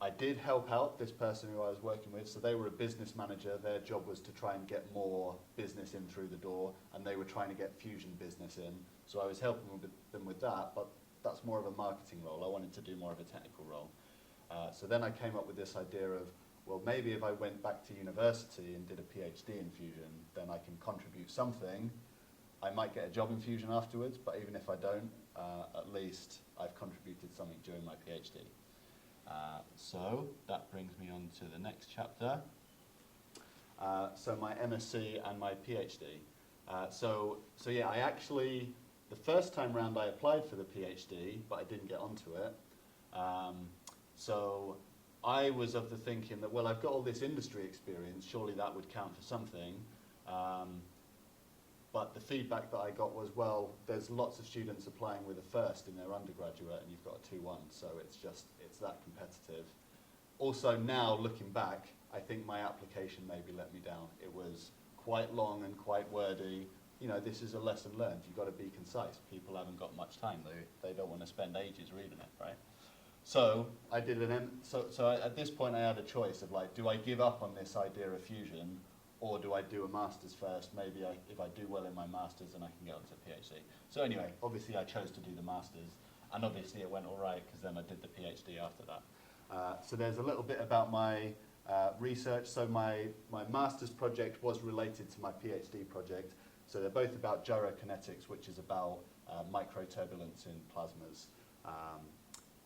I did help out this person who I was working with. So they were a business manager. Their job was to try and get more business in through the door, and they were trying to get fusion business in. So I was helping them with that, but that's more of a marketing role. I wanted to do more of a technical role. So then I came up with this idea of, well, maybe if I went back to university and did a PhD in fusion, then I can contribute something. I might get a job in fusion afterwards, but even if I don't, at least I've contributed something during my PhD. So that brings me on to the next chapter. So my MSc and my PhD. So yeah, I actually, the first time round I applied for the PhD, but I didn't get onto it. So I was of the thinking that, well, I've got all this industry experience, surely that would count for something. But the feedback that I got was, well, there's lots of students applying with a first in their undergraduate, and you've got a 2-1, so it's that competitive. Also now, looking back, I think my application maybe let me down. It was quite long and quite wordy. You know, this is a lesson learned. You've got to be concise. People haven't got much time. They don't want to spend ages reading it, right? So I did at this point I had a choice of like, do I give up on this idea of fusion, or do I do a master's first? Maybe if I do well in my master's, then I can get onto a PhD. So anyway, obviously I chose to do the master's, and obviously it went all right because then I did the PhD after that. So there's a little bit about my research. So my master's project was related to my PhD project. So they're both about gyrokinetics, which is about microturbulence in plasmas.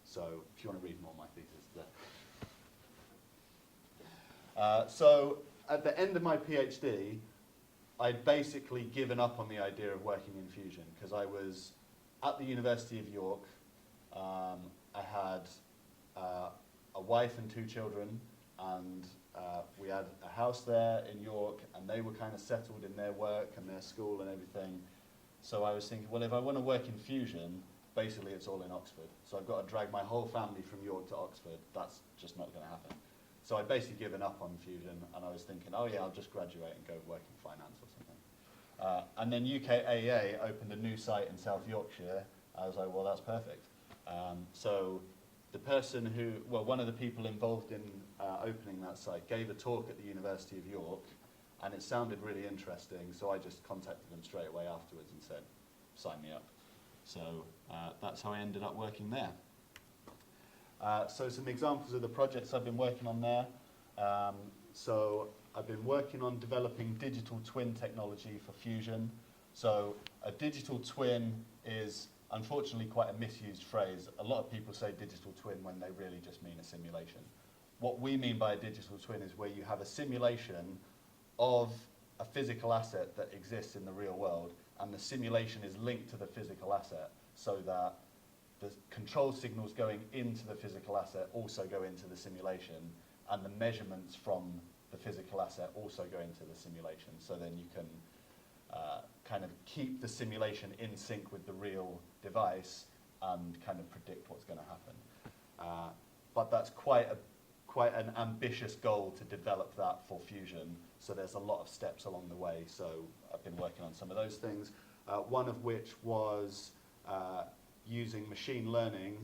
So if you want to read more, my thesis is there. So at the end of my PhD, I'd basically given up on the idea of working in fusion because I was at the University of York. I had a wife and 2 children, and we had a house there in York, and they were kind of settled in their work and their school and everything. So I was thinking, well, if I want to work in fusion, basically it's all in Oxford. So I've got to drag my whole family from York to Oxford. That's just not going to happen. So I'd basically given up on fusion, and I was thinking, oh yeah, I'll just graduate and go work in finance or something. And then IAEA opened a new site in South Yorkshire. I was like, well, that's perfect. So the person one of the people involved in opening that site gave a talk at the University of York, and it sounded really interesting, so I just contacted them straight away afterwards and said, sign me up. So that's how I ended up working there. So some examples of the projects I've been working on there. So I've been working on developing digital twin technology for fusion. So a digital twin is unfortunately quite a misused phrase. A lot of people say digital twin when they really just mean a simulation. What we mean by a digital twin is where you have a simulation of a physical asset that exists in the real world, and the simulation is linked to the physical asset so that the control signals going into the physical asset also go into the simulation, and the measurements from the physical asset also go into the simulation. So then you can kind of keep the simulation in sync with the real device and kind of predict what's going to happen. But that's quite an ambitious goal to develop that for Fusion. So there's a lot of steps along the way. So I've been working on some of those things. One of which was using machine learning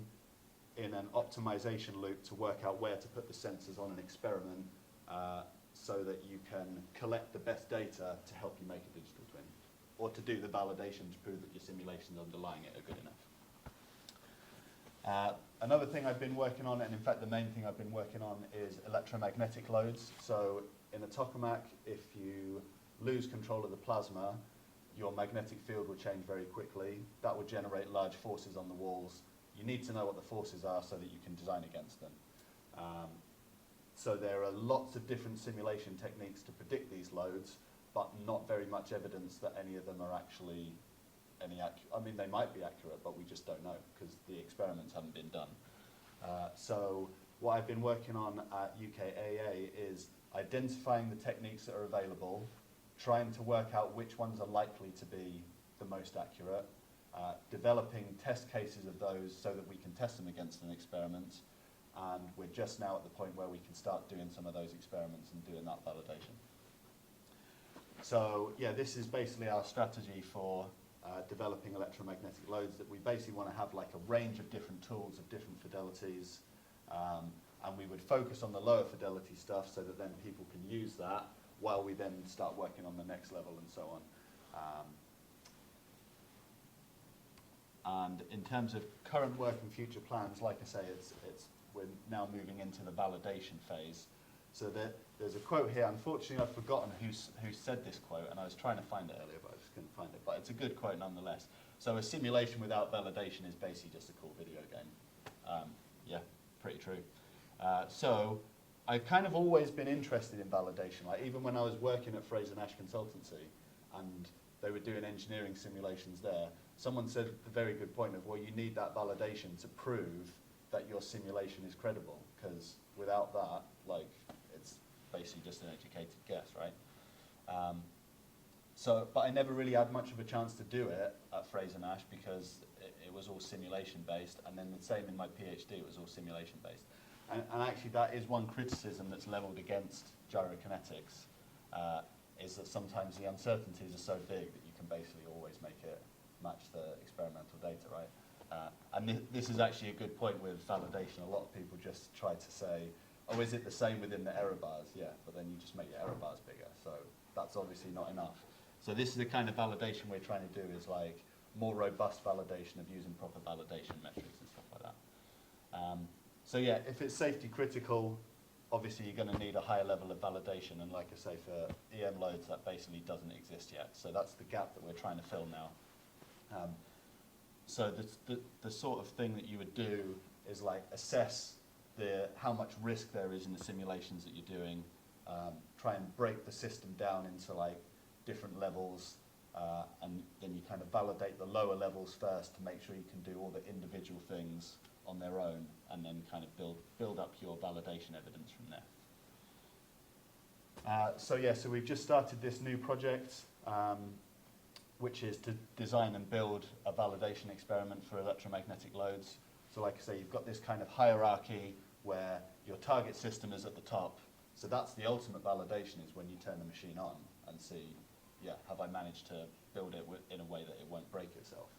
in an optimization loop to work out where to put the sensors on an experiment so that you can collect the best data to help you make a digital twin, or to do the validation to prove that your simulations underlying it are good enough. Another thing I've been working on, and in fact the main thing I've been working on, is electromagnetic loads. So in a tokamak, if you lose control of the plasma, your magnetic field will change very quickly. That will generate large forces on the walls. You need to know what the forces are so that you can design against them. So there are lots of different simulation techniques to predict these loads, but not very much evidence that any of them are actually I mean, they might be accurate, but we just don't know because the experiments haven't been done. So what I've been working on at UKAA is identifying the techniques that are available, trying to work out which ones are likely to be the most accurate, developing test cases of those so that we can test them against an experiment, and we're just now at the point where we can start doing some of those experiments and doing that validation. So yeah, this is basically our strategy for developing electromagnetic loads, that we basically want to have like a range of different tools of different fidelities, and we would focus on the lower fidelity stuff so that then people can use that while we then start working on the next level and so on. And in terms of current work and future plans, like I say, we're now moving into the validation phase. So there's a quote here. Unfortunately, I've forgotten who said this quote, and I was trying to find it earlier, but I just couldn't find it. But it's a good quote nonetheless. So a simulation without validation is basically just a cool video game. Yeah, pretty true. So I've kind of always been interested in validation. Like even when I was working at Fraser Nash Consultancy, and they were doing engineering simulations there, someone said a very good point of, well, you need that validation to prove that your simulation is credible, because without that, like, it's basically just an educated guess, right? But I never really had much of a chance to do it at Fraser Nash because it was all simulation based, and then the same in my PhD, it was all simulation based. And actually that is one criticism that's leveled against gyrokinetics, is that sometimes the uncertainties are so big that you can basically always make it match the experimental data, right? And this is actually a good point with validation. A lot of people just try to say, oh, is it the same within the error bars? Yeah, but then you just make your error bars bigger. So that's obviously not enough. So this is the kind of validation we're trying to do, is like more robust validation of using proper validation metrics and stuff like that. So yeah, if it's safety critical, obviously you're going to need a higher level of validation. And like I say, for EM loads, that basically doesn't exist yet. So that's the gap that we're trying to fill now. So the sort of thing that you would do is like assess how much risk there is in the simulations that you're doing, try and break the system down into like different levels, and then you kind of validate the lower levels first to make sure you can do all the individual things on their own, and then kind of build up your validation evidence from there. So yeah, so we've just started this new project, which is to design and build a validation experiment for electromagnetic loads. So like I say, you've got this kind of hierarchy where your target system is at the top. So that's the ultimate validation, is when you turn the machine on and see, yeah, have I managed to build it in a way that it won't break itself?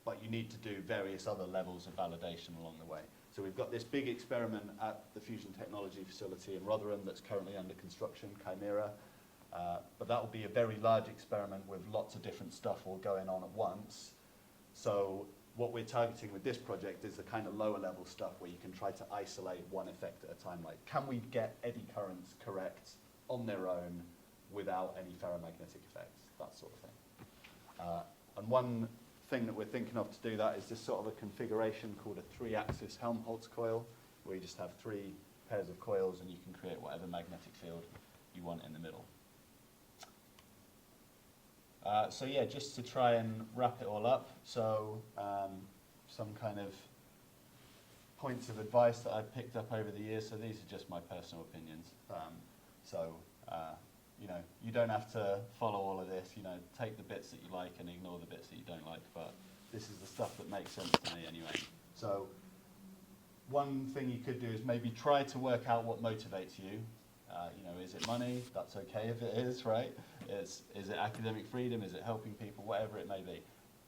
But you need to do various other levels of validation along the way. So we've got this big experiment at the Fusion Technology Facility in Rotherham that's currently under construction, Chimera. But that will be a very large experiment with lots of different stuff all going on at once. So what we're targeting with this project is the kind of lower level stuff where you can try to isolate one effect at a time. Like, can we get eddy currents correct on their own without any ferromagnetic effects? That sort of thing. And one thing that we're thinking of to do that is this sort of a configuration called a 3-axis Helmholtz coil, where you just have 3 pairs of coils and you can create whatever magnetic field you want in the middle. So yeah, just to try and wrap it all up, so some kind of points of advice that I've picked up over the years. So these are just my personal opinions. You know, you don't have to follow all of this. You know, take the bits that you like and ignore the bits that you don't like. But this is the stuff that makes sense to me anyway. So one thing you could do is maybe try to work out what motivates you. You know, is it money? That's okay if it is, right? Is it academic freedom? Is it helping people? Whatever it may be.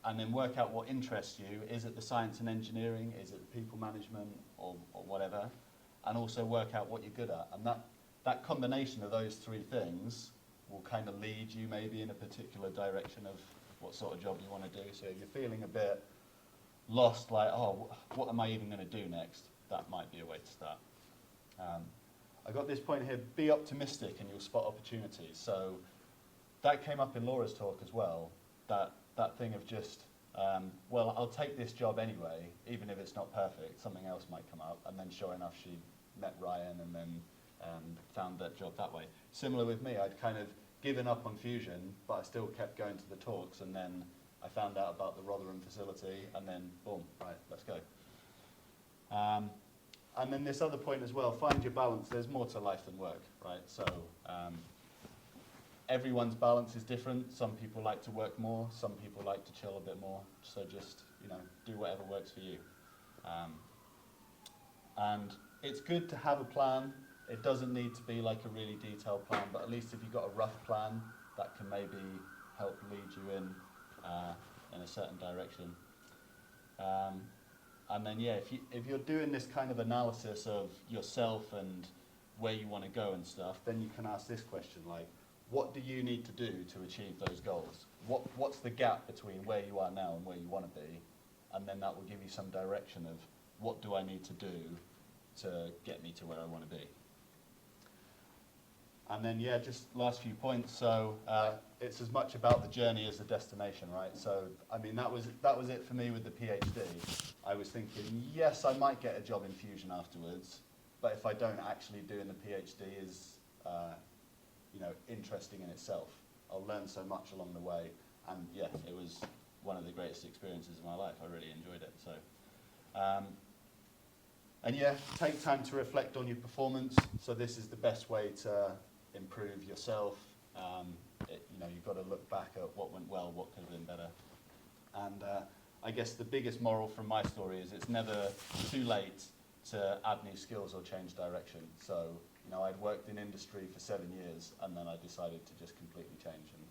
And then work out what interests you. Is it the science and engineering? Is it the people management or whatever? And also work out what you're good at. And that combination of those three things will kind of lead you maybe in a particular direction of what sort of job you want to do. So if you're feeling a bit lost, like, oh, what am I even going to do next? That might be a way to start. I got this point here, be optimistic and you'll spot opportunities. So that came up in Laura's talk as well, that thing of just, well, I'll take this job anyway, even if it's not perfect, something else might come up. And then sure enough, she met Ryan and then found that job that way. Similar with me, I'd kind of given up on Fusion, but I still kept going to the talks, and then I found out about the Rotherham facility, and then boom, right, let's go. And then this other point as well, find your balance. There's more to life than work, right? So everyone's balance is different. Some people like to work more, some people like to chill a bit more. So just, you know, do whatever works for you. And it's good to have a plan. It doesn't need to be like a really detailed plan, but at least if you've got a rough plan, that can maybe help lead you in a certain direction. And then, yeah, if you're doing this kind of analysis of yourself and where you want to go and stuff, then you can ask this question, like, what do you need to do to achieve those goals? What's the gap between where you are now and where you want to be? And then that will give you some direction of what do I need to do to get me to where I want to be. And then, yeah, just last few points. So it's as much about the journey as the destination, right? So, I mean, that was it for me with the PhD. I was thinking, yes, I might get a job in Fusion afterwards, but if I don't, actually doing the PhD is, you know, interesting in itself. I'll learn so much along the way, and yeah, it was one of the greatest experiences of my life. I really enjoyed it. So, and yeah, take time to reflect on your performance. So this is the best way to improve yourself. You know, you've got to look back at what went well, what could have been better. And I guess the biggest moral from my story is it's never too late to add new skills or change direction. So, you know, I'd worked in industry for 7 years, and then I decided to just completely change and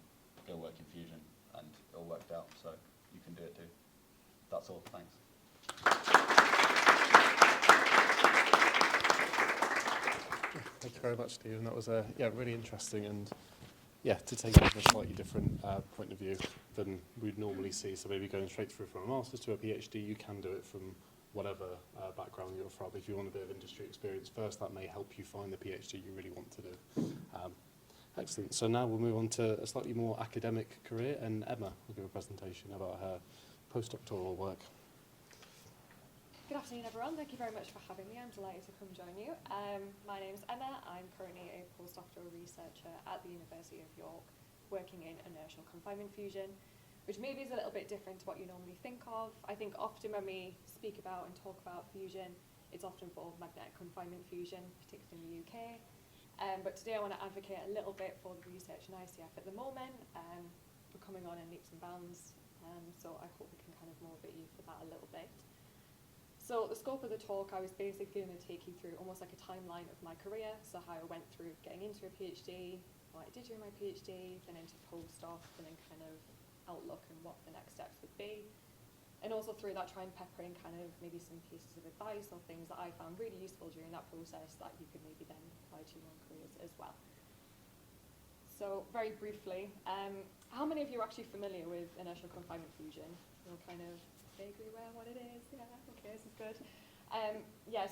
go work in Fusion, and it all worked out. So you can do it too. That's all. Thanks. Thank you very much, Stephen. That was really interesting, and to take it from a slightly different point of view than we'd normally see. So maybe going straight through from a master's to a PhD, you can do it from whatever background you're from. If you want a bit of industry experience first, that may help you find the PhD you really want to do. Excellent. So now we'll move on to a slightly more academic career, and Emma will give a presentation about her postdoctoral work. Good afternoon, everyone. Thank you very much for having me. I'm delighted to come join you. My name's Emma. I'm currently a postdoctoral researcher at the University of York, working in inertial confinement fusion, which maybe is a little bit different to what you normally think of. I think often when we speak about and talk about fusion, it's often for magnetic confinement fusion, particularly in the UK. But today I want to advocate a little bit for the research in ICF at the moment. We're coming on in leaps and bounds, so I hope we can kind of motivate you for that a little bit. So the scope of the talk, I was basically going to take you through almost like a timeline of my career, so how I went through getting into a PhD, what I did during my PhD, then into postdoc, and then kind of outlook and what the next steps would be. And also through that, try and pepper in kind of maybe some pieces of advice or things that I found really useful during that process that you could maybe then apply to your own careers as well. So very briefly, how many of you are actually familiar with inertial confinement fusion? You're kind of vaguely aware what it is? Yeah, okay, this is good.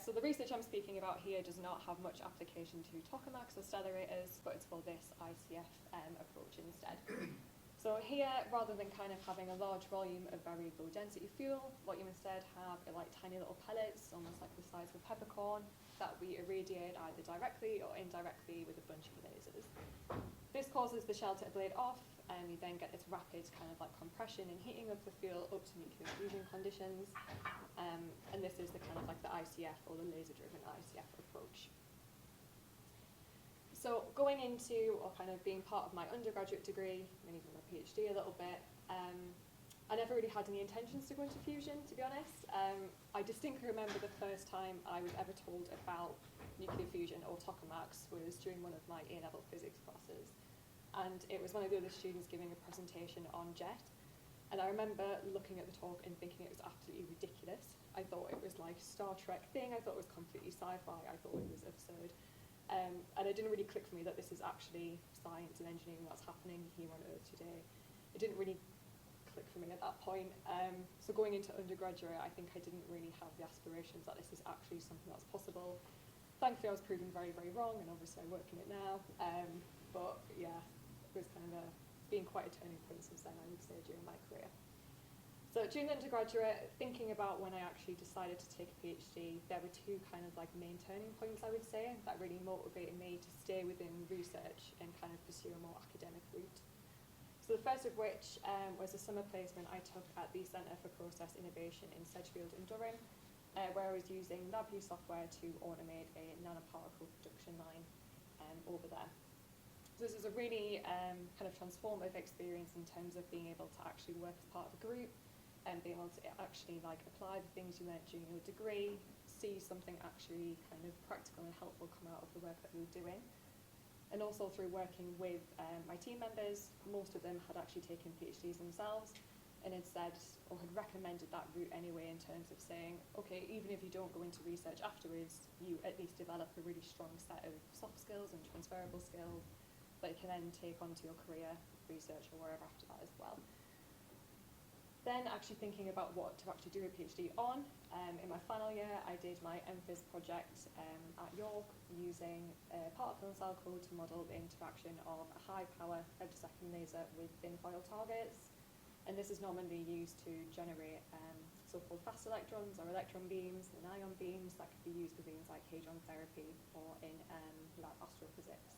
So the research I'm speaking about here does not have much application to tokamaks or stellarators, but it's for this ICF approach instead. So here, rather than kind of having a large volume of very low density fuel, what you instead have are like tiny little pellets, almost like the size of a peppercorn, that we irradiate either directly or indirectly with a bunch of lasers. This causes the shell to ablate off, and you then get this rapid kind of like compression and heating of the fuel up to nuclear fusion conditions. And this is the kind of like the ICF or the laser-driven ICF approach. So going into, or kind of being part of my undergraduate degree, and even my PhD a little bit, I never really had any intentions to go into fusion, to be honest. I distinctly remember the first time I was ever told about nuclear fusion, or tokamaks, was during one of my A-level physics classes. And it was one of the other students giving a presentation on jet. And I remember looking at the talk and thinking it was absolutely ridiculous. I thought it was like a Star Trek thing. I thought it was completely sci-fi. I thought it was absurd. And it didn't really click for me that this is actually science and engineering that's happening here on Earth today. It didn't really click for me at that point. So going into undergraduate, I think I didn't really have the aspirations that this is actually something that's possible. Thankfully, I was proven very, very wrong, and obviously I work in it now. But yeah, it was kind of been quite a turning point since then, I would say, during my career. So during the undergraduate, thinking about when I actually decided to take a PhD, there were two kind of like main turning points, I would say, that really motivated me to stay within research and kind of pursue a more academic route. So the first of which was a summer placement I took at the Centre for Process Innovation in Sedgefield in Durham, where I was using LabVIEW software to automate a nanoparticle production line over there. So this was a really kind of transformative experience in terms of being able to actually work as part of a group and being able to actually like apply the things you learnt during your degree, see something actually kind of practical and helpful come out of the work that we were doing. And also through working with my team members, most of them had actually taken PhDs themselves and had said, or had recommended that route anyway, in terms of saying, okay, even if you don't go into research afterwards, you at least develop a really strong set of soft skills and transferable skills that you can then take onto your career, research, or wherever after that as well. Then actually thinking about what to actually do a PhD on. In my final year, I did my MPhys project at York using particle and cell code to model the interaction of a high-power femtosecond laser with thin foil targets. And this is normally used to generate so-called fast electrons or electron beams and ion beams that could be used for things like hadron therapy or in lab astrophysics.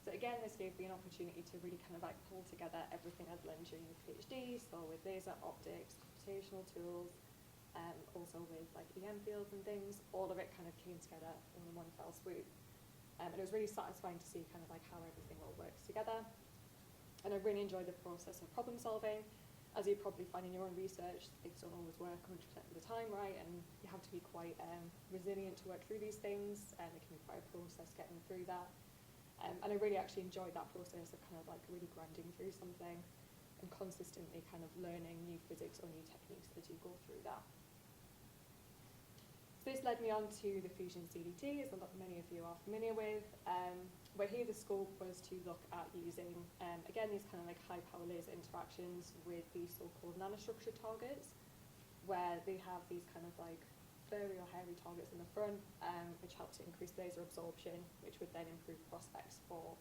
So again, this gave me an opportunity to really kind of like pull together everything I'd learned during the PhD, so with laser optics, computational tools, also with like EM fields and things, all of it kind of came together all in one fell swoop. And it was really satisfying to see kind of like how everything all works together. And I really enjoyed the process of problem solving. As you probably find in your own research, things don't always work 100% of the time, right? And you have to be quite resilient to work through these things, and it can be quite a process getting through that. And I really actually enjoyed that process of kind of like really grinding through something and consistently kind of learning new physics or new techniques as you go through that. So this led me on to the Fusion CDT, as many of you are familiar with, where here the scope was to look at using, again, these kind of like high power laser interactions with these so-called nanostructure targets, where they have these kind of like furry or hairy targets in the front, which help to increase laser absorption, which would then improve prospects for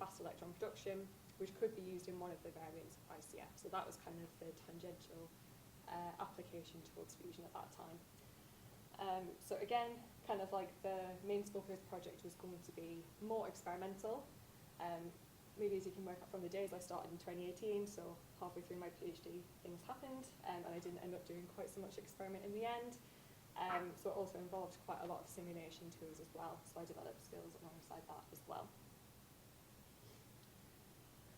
fast electron production, which could be used in one of the variants of ICF. So that was kind of the tangential application towards fusion at that time. So again, kind of like the main scope of this project was going to be more experimental. Maybe as you can work out from the days, I started in 2018, so halfway through my PhD, things happened, and I didn't end up doing quite so much experiment in the end. So it also involved quite a lot of simulation tools as well, so I developed skills alongside that as well.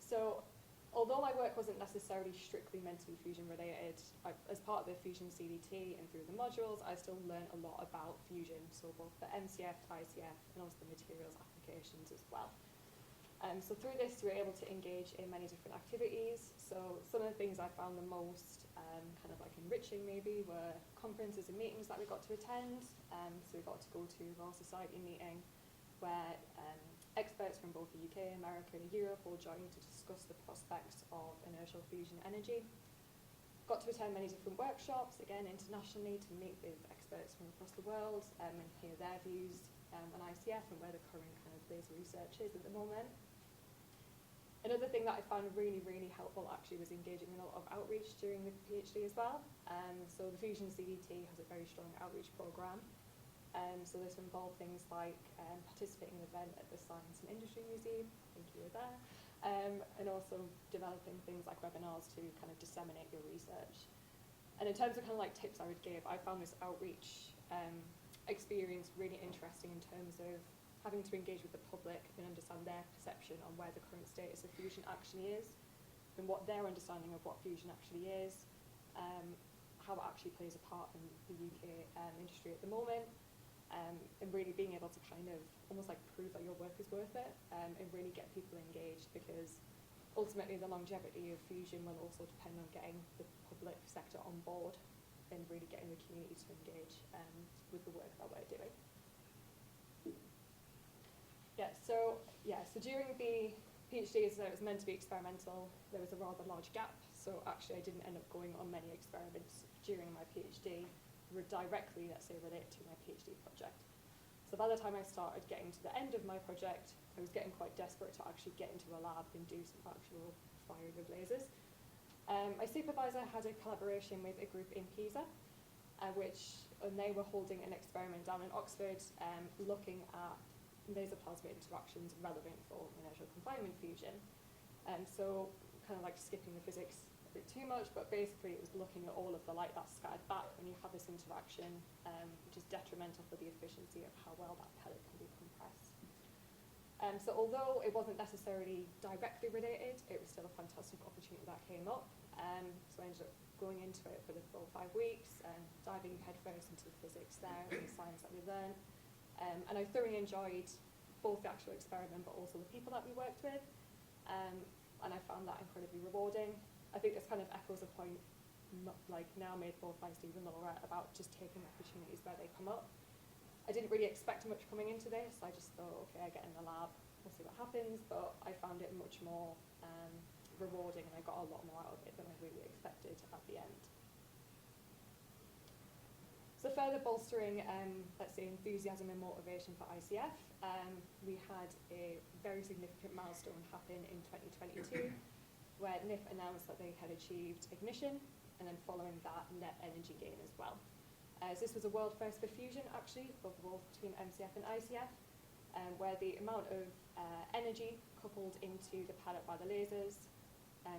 So although my work wasn't necessarily strictly meant to be fusion related, as part of the Fusion CDT and through the modules, I still learned a lot about fusion, so both the MCF to ICF and also the materials applications as well. So through this, we were able to engage in many different activities. So some of the things I found the most kind of like enriching maybe were conferences and meetings that we got to attend. So we got to go to a Royal Society meeting where experts from both the UK, America and Europe all joined to discuss the prospects of inertial fusion energy. Got to attend many different workshops, again internationally, to meet with experts from across the world and hear their views on ICF and where the current kind of laser research is at the moment. Another thing that I found really, really helpful actually was engaging in a lot of outreach during the PhD as well. So the Fusion CDT has a very strong outreach programme. So this involved things like participating in an event at the Science and Industry Museum, I think you were there, and also developing things like webinars to kind of disseminate your research. And in terms of kind of like tips I would give, I found this outreach experience really interesting in terms of having to engage with the public and understand their perception on where the current status of fusion actually is, and what their understanding of what fusion actually is, how it actually plays a part in the UK industry at the moment, and really being able to kind of almost like prove that your work is worth it, and really get people engaged, because ultimately the longevity of fusion will also depend on getting the public sector on board and really getting the community to engage with the work that we're doing. So during the PhD, so it was meant to be experimental, there was a rather large gap, so actually I didn't end up going on many experiments during my PhD directly, let's say, related to my PhD project. So by the time I started getting to the end of my project, I was getting quite desperate to actually get into a lab and do some actual firing of lasers. My supervisor had a collaboration with a group in Pisa, and they were holding an experiment down in Oxford looking at laser plasma interactions relevant for inertial confinement fusion. So kind of like skipping the physics a bit too much, but basically it was looking at all of the light that's scattered back when you have this interaction, which is detrimental for the efficiency of how well that pellet can be compressed. So although it wasn't necessarily directly related, it was still a fantastic opportunity that came up. So I ended up going into it for the full 5 weeks, diving headfirst into the physics there and the science that we learned. And I thoroughly enjoyed both the actual experiment, but also the people that we worked with. And I found that incredibly rewarding. I think this kind of echoes a point now made both by Stephen and Laura about just taking opportunities where they come up. I didn't really expect much coming into this. I just thought, okay, I get in the lab, we'll see what happens. But I found it much more rewarding, and I got a lot more out of it than I really expected at the end. So further bolstering, let's say, enthusiasm and motivation for ICF, we had a very significant milestone happen in 2022, where NIF announced that they had achieved ignition, and then following that, net energy gain as well. So this was a world first for fusion, actually, both between MCF and ICF, where the amount of energy coupled into the pellet by the lasers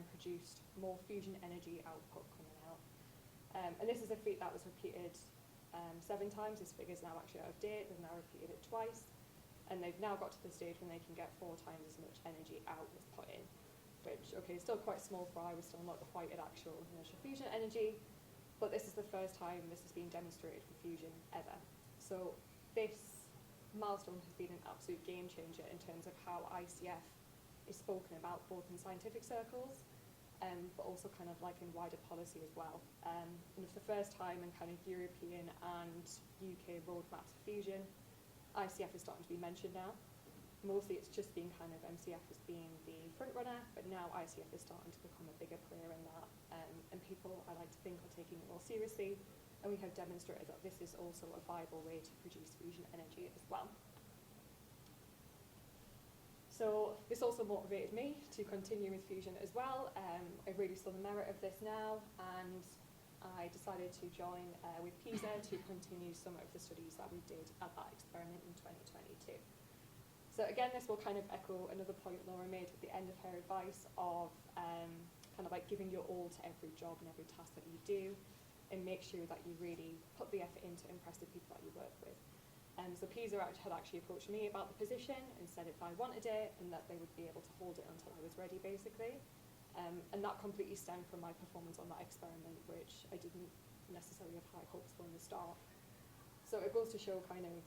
produced more fusion energy output coming out. And this is a feat that was repeated 7 times. This figure is now actually out of date. They've now repeated it twice. And they've now got to the stage when they can get 4 times as much energy out as put in, which, okay, is still quite small fry. We're still not quite at actual inertial fusion energy, but this is the first time this has been demonstrated for fusion ever. So this milestone has been an absolute game changer in terms of how ICF is spoken about, both in scientific circles, but also kind of like in wider policy as well. And it's the first time in kind of European and UK roadmaps for fusion, ICF is starting to be mentioned now. Mostly it's just been kind of MCF as being the front runner, but now ICF is starting to become a bigger player in that. And people, I like to think, are taking it more seriously. And we have demonstrated that this is also a viable way to produce fusion energy as well. So this also motivated me to continue with fusion as well. I really saw the merit of this now, and I decided to join with PISA to continue some of the studies that we did at that experiment in 2022. So again, this will kind of echo another point Laura made at the end of her advice of kind of like giving your all to every job and every task that you do, and make sure that you really put the effort in to impress the people that you work with. So PISA had actually approached me about the position and said if I wanted it, and that they would be able to hold it until I was ready, basically. And that completely stemmed from my performance on that experiment, which I didn't necessarily have high hopes for in the start. So it goes to show kind of,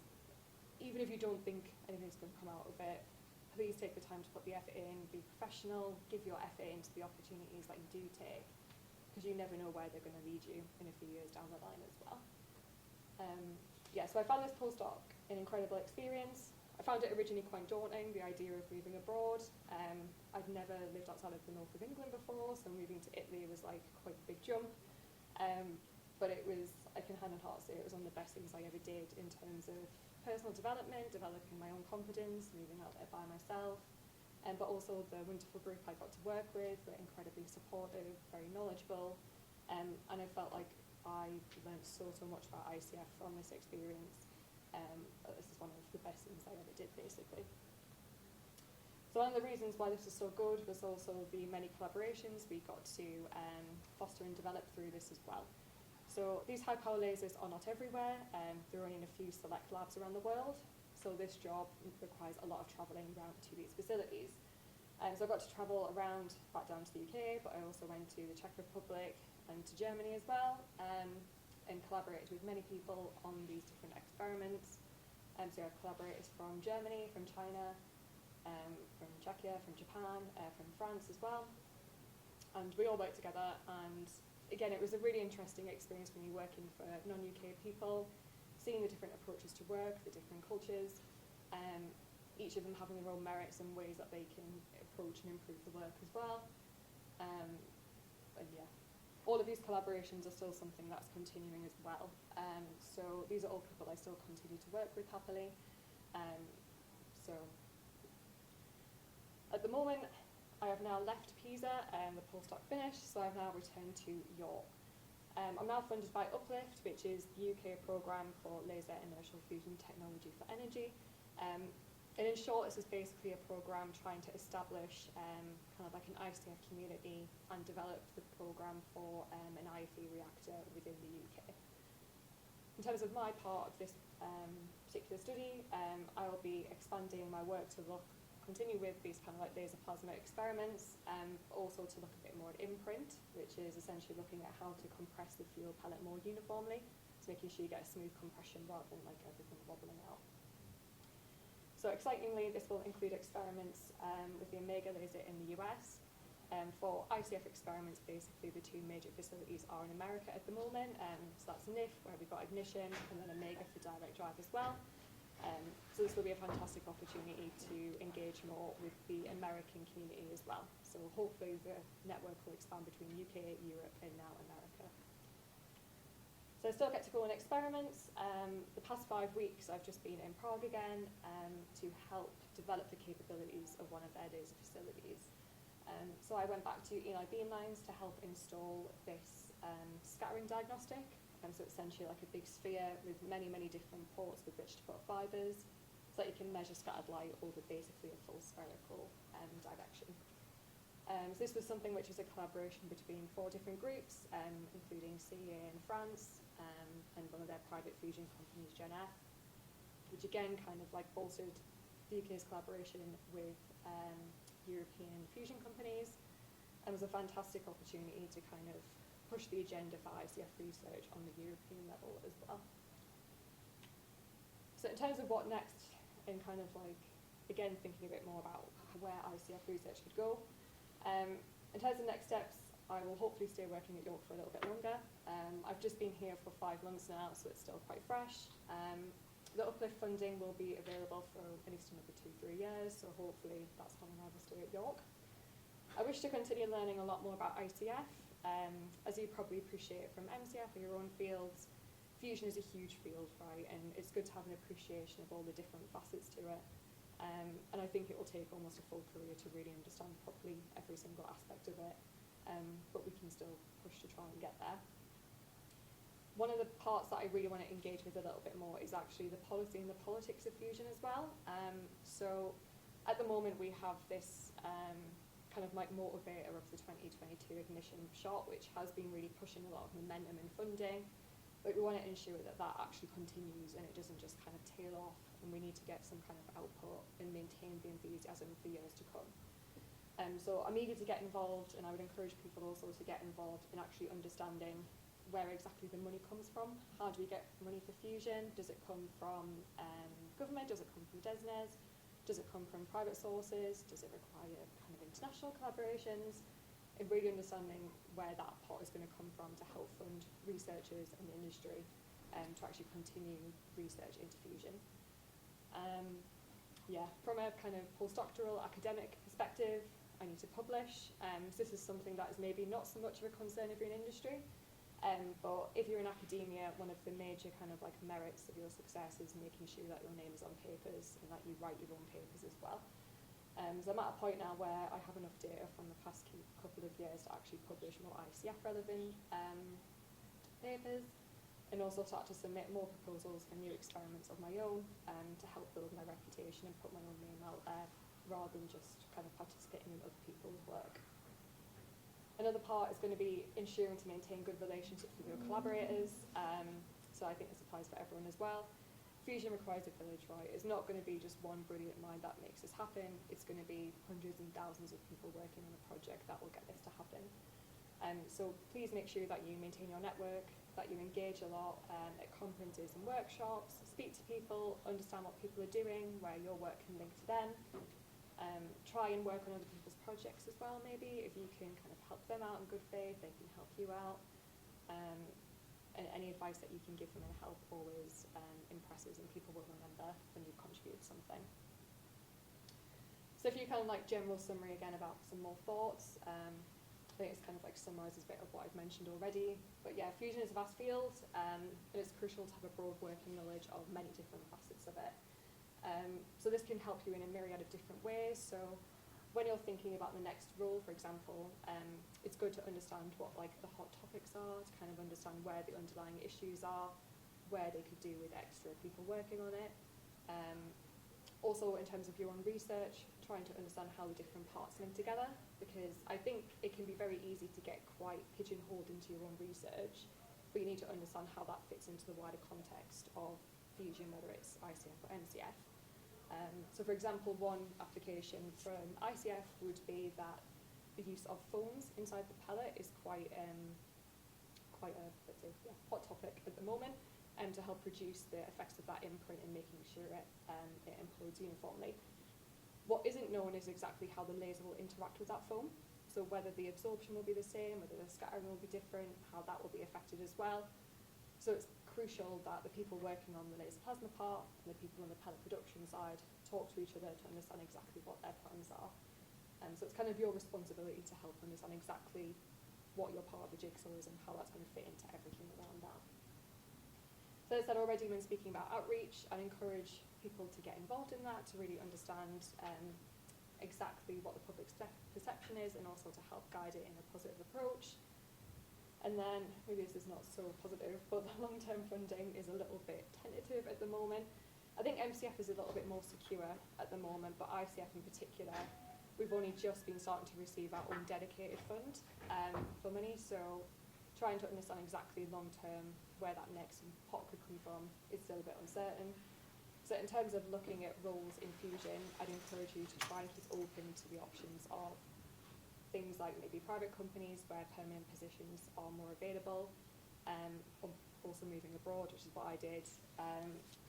even if you don't think anything's going to come out of it, please take the time to put the effort in, be professional, give your effort into the opportunities that you do take, because you never know where they're going to lead you in a few years down the line as well. So I found this postdoc an incredible experience. I found it originally quite daunting, the idea of moving abroad. I'd never lived outside of the north of England before, so moving to Italy was like quite a big jump. But it was, I can hand on heart say, it was one of the best things I ever did in terms of personal development, developing my own confidence, moving out there by myself, but also the wonderful group I got to work with were incredibly supportive, very knowledgeable, and I felt like I learned so much about ICF from this experience. This is one of the best things I ever did, basically. So one of the reasons why this was so good was also the many collaborations we got to foster and develop through this as well. So these high power lasers are not everywhere. They're only in a few select labs around the world. so this job requires a lot of travelling around to these facilities. So I got to travel around back down to the UK, but I also went to the Czech Republic and to Germany as well, and collaborated with many people on these different experiments. So I have collaborators from Germany, from China, from Czechia, from Japan, from France as well. And we all worked together, and again, it was a really interesting experience for me working for non-UK people, seeing the different approaches to work, the different cultures, each of them having their own merits and ways that they can approach and improve the work as well. And yeah, all of these collaborations are still something that's continuing as well. So these are all people I still continue to work with happily. So at the moment, I have now left Pisa and the postdoc finished, so I've now returned to York. I'm now funded by Uplift, which is the UK programme for laser inertial fusion technology for energy. And in short, this is basically a programme trying to establish kind of like an ICF community and develop the programme for an IFE reactor within the UK. In terms of my part of this particular study, I will be expanding my work to continue with these kind of like laser plasma experiments, also to look a bit more at imprint, which is essentially looking at how to compress the fuel pellet more uniformly, so making sure you get a smooth compression rather than like everything wobbling out. So excitingly, this will include experiments with the Omega laser in the US. For ICF experiments, basically the two major facilities are in America at the moment. So that's NIF, where we've got ignition, and then Omega for direct drive as well. So this will be a fantastic opportunity to engage more with the American community as well. So hopefully the network will expand between UK, Europe, and now America. So I still get to go on experiments. The past 5 weeks I've just been in Prague again to help develop the capabilities of one of their laser facilities. So I went back to Eli Beamlines to help install this scattering diagnostic. So essentially like a big sphere with many, many different ports with which to put fibres, so that you can measure scattered light over basically a full spherical direction. So this was something which was a collaboration between 4 different groups, including CEA in France, and one of their private fusion companies, Gen F, which again kind of like bolstered the UK's collaboration with European fusion companies, and was a fantastic opportunity to kind of push the agenda for ICF research on the European level as well. So in terms of what next, and kind of like, again, thinking a bit more about where ICF research could go, in terms of next steps, I will hopefully stay working at York for a little bit longer. I've just been here for 5 months now, so it's still quite fresh. The Uplift funding will be available for at least another 2-3 years, so hopefully that's how long I will stay at York. I wish to continue learning a lot more about ICF. As you probably appreciate from MCF or your own fields, fusion is a huge field, right? And it's good to have an appreciation of all the different facets to it. And I think it will take almost a full career to really understand properly every single aspect of it. But we can still push to try and get there. One of the parts that I really want to engage with a little bit more is actually the policy and the politics of fusion as well. So at the moment we have this kind of like motivator of the 2022 ignition shot, which has been really pushing a lot of momentum and funding, but we want to ensure that that actually continues and it doesn't just kind of tail off, and we need to get some kind of output and maintain the enthusiasm for years to come. So I'm eager to get involved, and I would encourage people also to get involved in actually understanding where exactly the money comes from. How do we get money for fusion? Does it come from government? Does it come from DESNES? Does it come from private sources? Does it require kind of international collaborations? And really understanding where that pot is going to come from to help fund researchers and the industry to actually continue research into fusion. Yeah, from a kind of postdoctoral academic perspective, I need to publish. So this is something that is maybe not so much of a concern if you're in industry, but if you're in academia, one of the major kind of like merits of your success is making sure that your name is on papers and that you write your own papers as well. So I'm at a point now where I have enough data from the past couple of years to actually publish more ICF relevant papers, and also start to submit more proposals for new experiments of my own to help build my reputation and put my own name out there, rather than just kind of participating in other people's work. Another part is going to be ensuring to maintain good relationships with your collaborators. So I think this applies for everyone as well. Fusion requires a village, right? It's not going to be just one brilliant mind that makes this happen. It's going to be hundreds and thousands of people working on a project that will get this to happen. So please make sure that you maintain your network, that you engage a lot at conferences and workshops, speak to people, understand what people are doing, where your work can link to them. Try and work on other people's projects as well, maybe. If you can kind of help them out in good faith, they can help you out. And any advice that you can give them and help always impresses, and people will remember when you've contributed something. So if you kind of like general summary again about some more thoughts, I think it's kind of like summarises a bit of what I've mentioned already. But yeah, fusion is a vast field, and it's crucial to have a broad working knowledge of many different facets of it. So this can help you in a myriad of different ways. So when you're thinking about the next role, for example, it's good to understand what like the hot topics are, to kind of understand where the underlying issues are, where they could do with extra people working on it. Also, in terms of your own research, trying to understand how the different parts link together, because I think it can be very easy to get quite pigeonholed into your own research, but you need to understand how that fits into the wider context of fusion, whether it's ICF or MCF. So for example, one application from ICF would be that the use of foams inside the pellet is quite a let's say, hot topic at the moment, to help reduce the effects of that imprint and making sure it implodes uniformly. What isn't known is exactly how the laser will interact with that foam. So whether the absorption will be the same, whether the scattering will be different, how that will be affected as well. So it's crucial that the people working on the laser plasma part and the people on the pellet production side talk to each other to understand exactly what their plans are. So it's kind of your responsibility to help understand exactly what your part of the jigsaw is and how that's going to fit into everything around that. So as I said already when speaking about outreach, I'd encourage people to get involved in that, to really understand exactly what the public's perception is, and also to help guide it in a positive approach. And then, maybe this is not so positive, but the long-term funding is a little bit tentative at the moment. I think MCF is a little bit more secure at the moment, but ICF in particular, we've only just been starting to receive our own dedicated fund for money, so trying to understand exactly long-term where that next pot could come from is still a bit uncertain. So in terms of looking at roles in Fusion, I'd encourage you to try and keep open to the options of things like maybe private companies where permanent positions are more available, also moving abroad, which is what I did.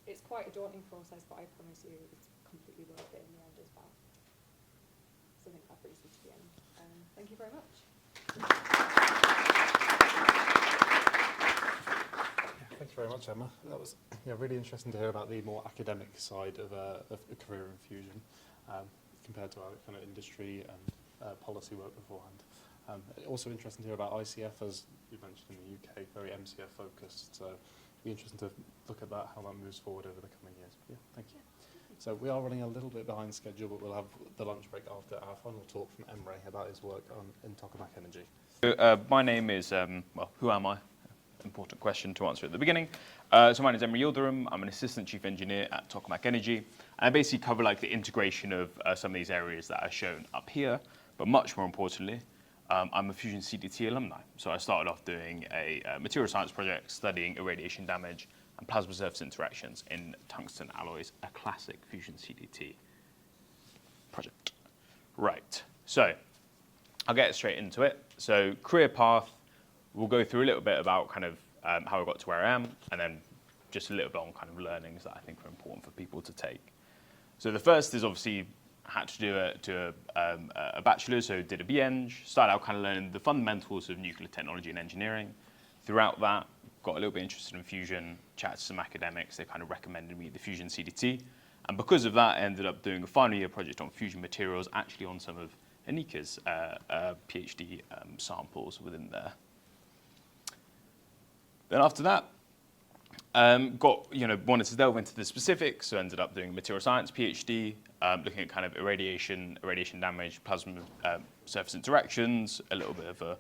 It's quite a daunting process, but I promise you it's completely worth it in the end as well. So I think that brings me to the end. Thank you very much. Thanks very much, Emma. That was really interesting to hear about the more academic side of a career in Fusion compared to our kind of industry and policy work beforehand. Also interesting to hear about ICF, as you mentioned, in the UK, very MCF focused. So it'll be interesting to look at that, how that moves forward over the coming years. Yeah, thank you. So we are running a little bit behind schedule, but we'll have the lunch break after our final talk from Emre about his work in tokamak energy. My name is, well, who am I? Important question to answer at the beginning. So my name is Emre Yildirim. I'm an assistant chief engineer at Tokamak Energy. And I basically cover like the integration of some of these areas that are shown up here. But much more importantly, I'm a Fusion CDT alumni. So I started off doing a material science project studying irradiation damage and plasma surface interactions in tungsten alloys, a classic Fusion CDT project. Right, so I'll get straight into it. So career path, we'll go through a little bit about kind of how I got to where I am, and then just a little bit on kind of learnings that I think are important for people to take. So the first is obviously had to do a bachelor's, so did a BEng, started out kind of learning the fundamentals of nuclear technology and engineering. Throughout that, got a little bit interested in fusion, chatted to some academics, they kind of recommended me the Fusion CDT. And because of that, I ended up doing a final year project on fusion materials, actually on some of Anika's PhD samples within there. Then after that, wanted to delve into the specifics, so ended up doing a material science PhD, looking at kind of irradiation damage, plasma surface interactions, a little bit of a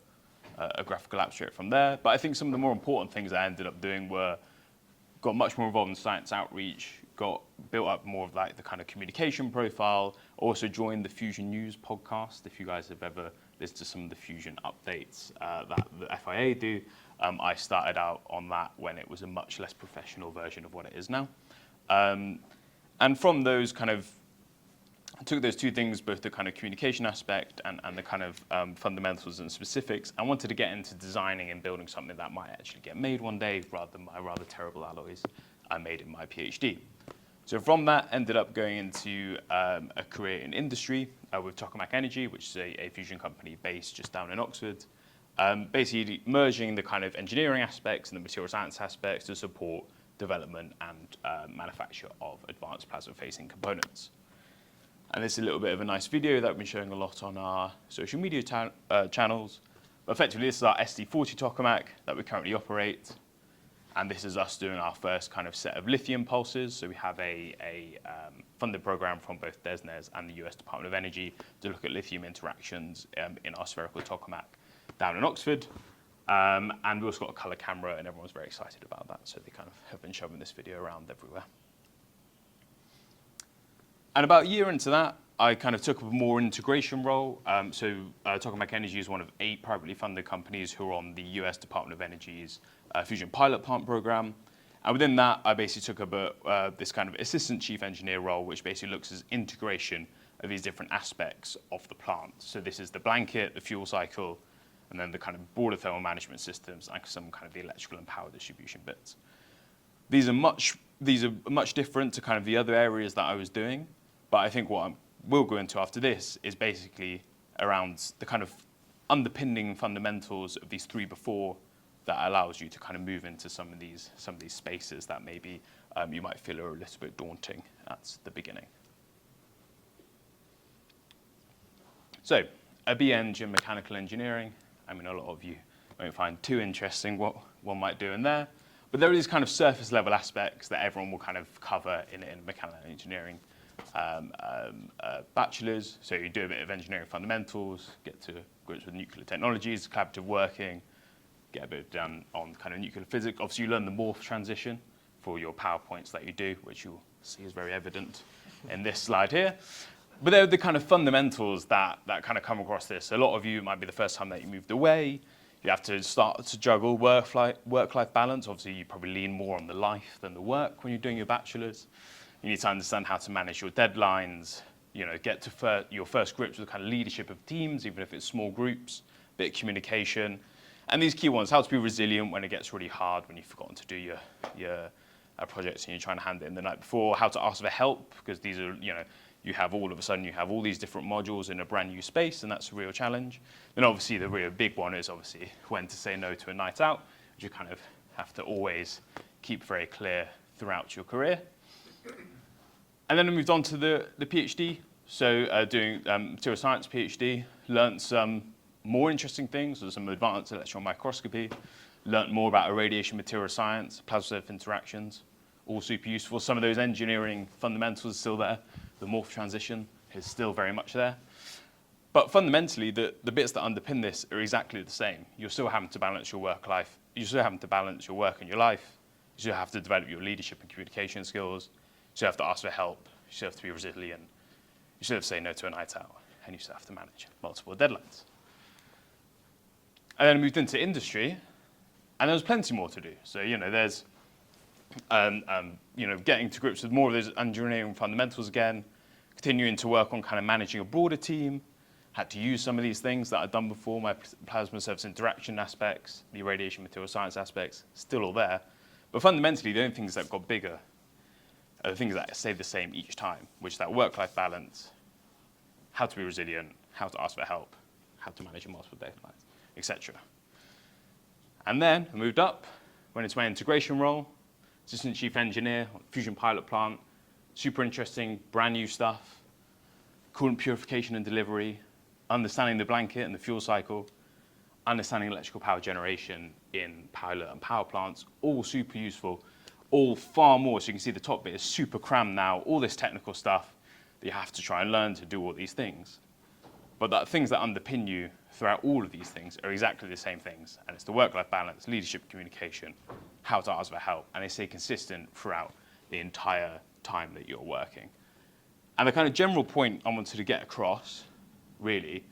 graphical abstract from there. But I think some of the more important things I ended up doing got much more involved in science outreach, built up more of like the kind of communication profile, also joined the Fusion News podcast. If you guys have ever listened to some of the Fusion updates that the FIA do, I started out on that when it was a much less professional version of what it is now. And from those kind of, I took those two things, both the kind of communication aspect and the kind of fundamentals and specifics. I wanted to get into designing and building something that might actually get made one day, rather than my rather terrible alloys I made in my PhD. So from that, ended up going into a career in industry with Tokamak Energy, which is a fusion company based just down in Oxford. Basically merging the kind of engineering aspects and the material science aspects to support development and manufacture of advanced plasma-facing components. And this is a little bit of a nice video that I've been showing a lot on our social media channels. But effectively, this is our SD40 tokamak that we currently operate. And this is us doing our first kind of set of lithium pulses. So we have a funded program from both DESNZ and the US Department of Energy to look at lithium interactions in our spherical tokamak down in Oxford. And we also got a color camera, and everyone's very excited about that. So they kind of have been shoving this video around everywhere. And about a year into that, I kind of took a more integration role. Tokamak Energy is one of 8 privately funded companies who are on the US Department of Energy's Fusion Pilot Plant program. And within that, I basically took up this kind of assistant chief engineer role, which basically looks at integration of these different aspects of the plant. So this is the blanket, the fuel cycle, and then the kind of broader thermal management systems, and some kind of the electrical and power distribution bits. These are much different to kind of the other areas that I was doing. But I think what I will go into after this is basically around the kind of underpinning fundamentals of these 3 before that allows you to kind of move into some of these spaces that maybe you might feel are a little bit daunting at the beginning. So, a BEng in mechanical engineering. I mean, a lot of you won't find too interesting what one might do in there. But there are these kind of surface level aspects that everyone will kind of cover in mechanical engineering bachelor's. So you do a bit of engineering fundamentals, get to grips with nuclear technologies, collaborative working, get a bit done on kind of nuclear physics. Obviously, you learn the morph transition for your PowerPoints that you do, which you'll see is very evident in this slide here. But they're the kind of fundamentals that kind of come across this. A lot of you might be the first time that you moved away. You have to start to juggle work-life balance. Obviously, you probably lean more on the life than the work when you're doing your bachelor's. You need to understand how to manage your deadlines, get to your first grips with the kind of leadership of teams, even if it's small groups, a bit of communication. And these key ones, how to be resilient when it gets really hard, when you've forgotten to do your projects and you're trying to hand it in the night before, how to ask for help, because these are, you have all these different modules in a brand new space, and that's a real challenge. Then obviously the real big one is obviously when to say no to a night out, which you kind of have to always keep very clear throughout your career. And then I moved on to the PhD, so doing material science PhD, learned some more interesting things, so some advanced electron microscopy, learned more about irradiation material science, plasma surface interactions, all super useful. Some of those engineering fundamentals are still there. The morph transition is still very much there. But fundamentally, the bits that underpin this are exactly the same. You're still having to balance your work life. You're still having to balance your work and your life. You still have to develop your leadership and communication skills. You still have to ask for help. You still have to be resilient. You still have to say no to a night out. And you still have to manage multiple deadlines. And then I moved into industry, and there was plenty more to do. So, there's getting to grips with more of those engineering fundamentals again, continuing to work on kind of managing a broader team, had to use some of these things that I'd done before, my plasma surface interaction aspects, the irradiation material science aspects, still all there. But fundamentally, the only things that got bigger are the things that stay the same each time, which is that work-life balance, how to be resilient, how to ask for help, how to manage your multiple deadlines, etc. And then I moved up, went into my integration role, assistant chief engineer on Fusion Pilot Plant, super interesting, brand new stuff, coolant purification and delivery, understanding the blanket and the fuel cycle, understanding electrical power generation in pilot and power plants, all super useful, all far more. So you can see the top bit is super crammed now, all this technical stuff that you have to try and learn to do all these things. But the things that underpin you throughout all of these things are exactly the same things. And it's the work-life balance, leadership, communication, how to ask for help. And they stay consistent throughout the entire time that you're working. And the kind of general point I wanted to get across, really,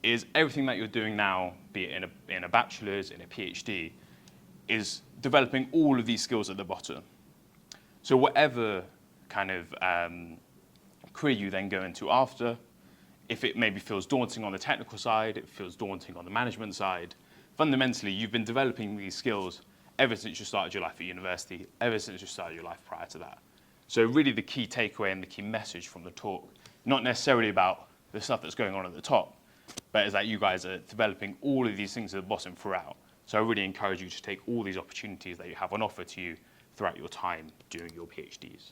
is everything that you're doing now, be it in a bachelor's, in a PhD, is developing all of these skills at the bottom. So whatever kind of career you then go into after, if it maybe feels daunting on the technical side, it feels daunting on the management side, fundamentally you've been developing these skills ever since you started your life at university, ever since you started your life prior to that. So really the key takeaway and the key message from the talk, not necessarily about the stuff that's going on at the top, but is that you guys are developing all of these things at the bottom throughout. So I really encourage you to take all these opportunities that you have on offer to you throughout your time doing your PhDs.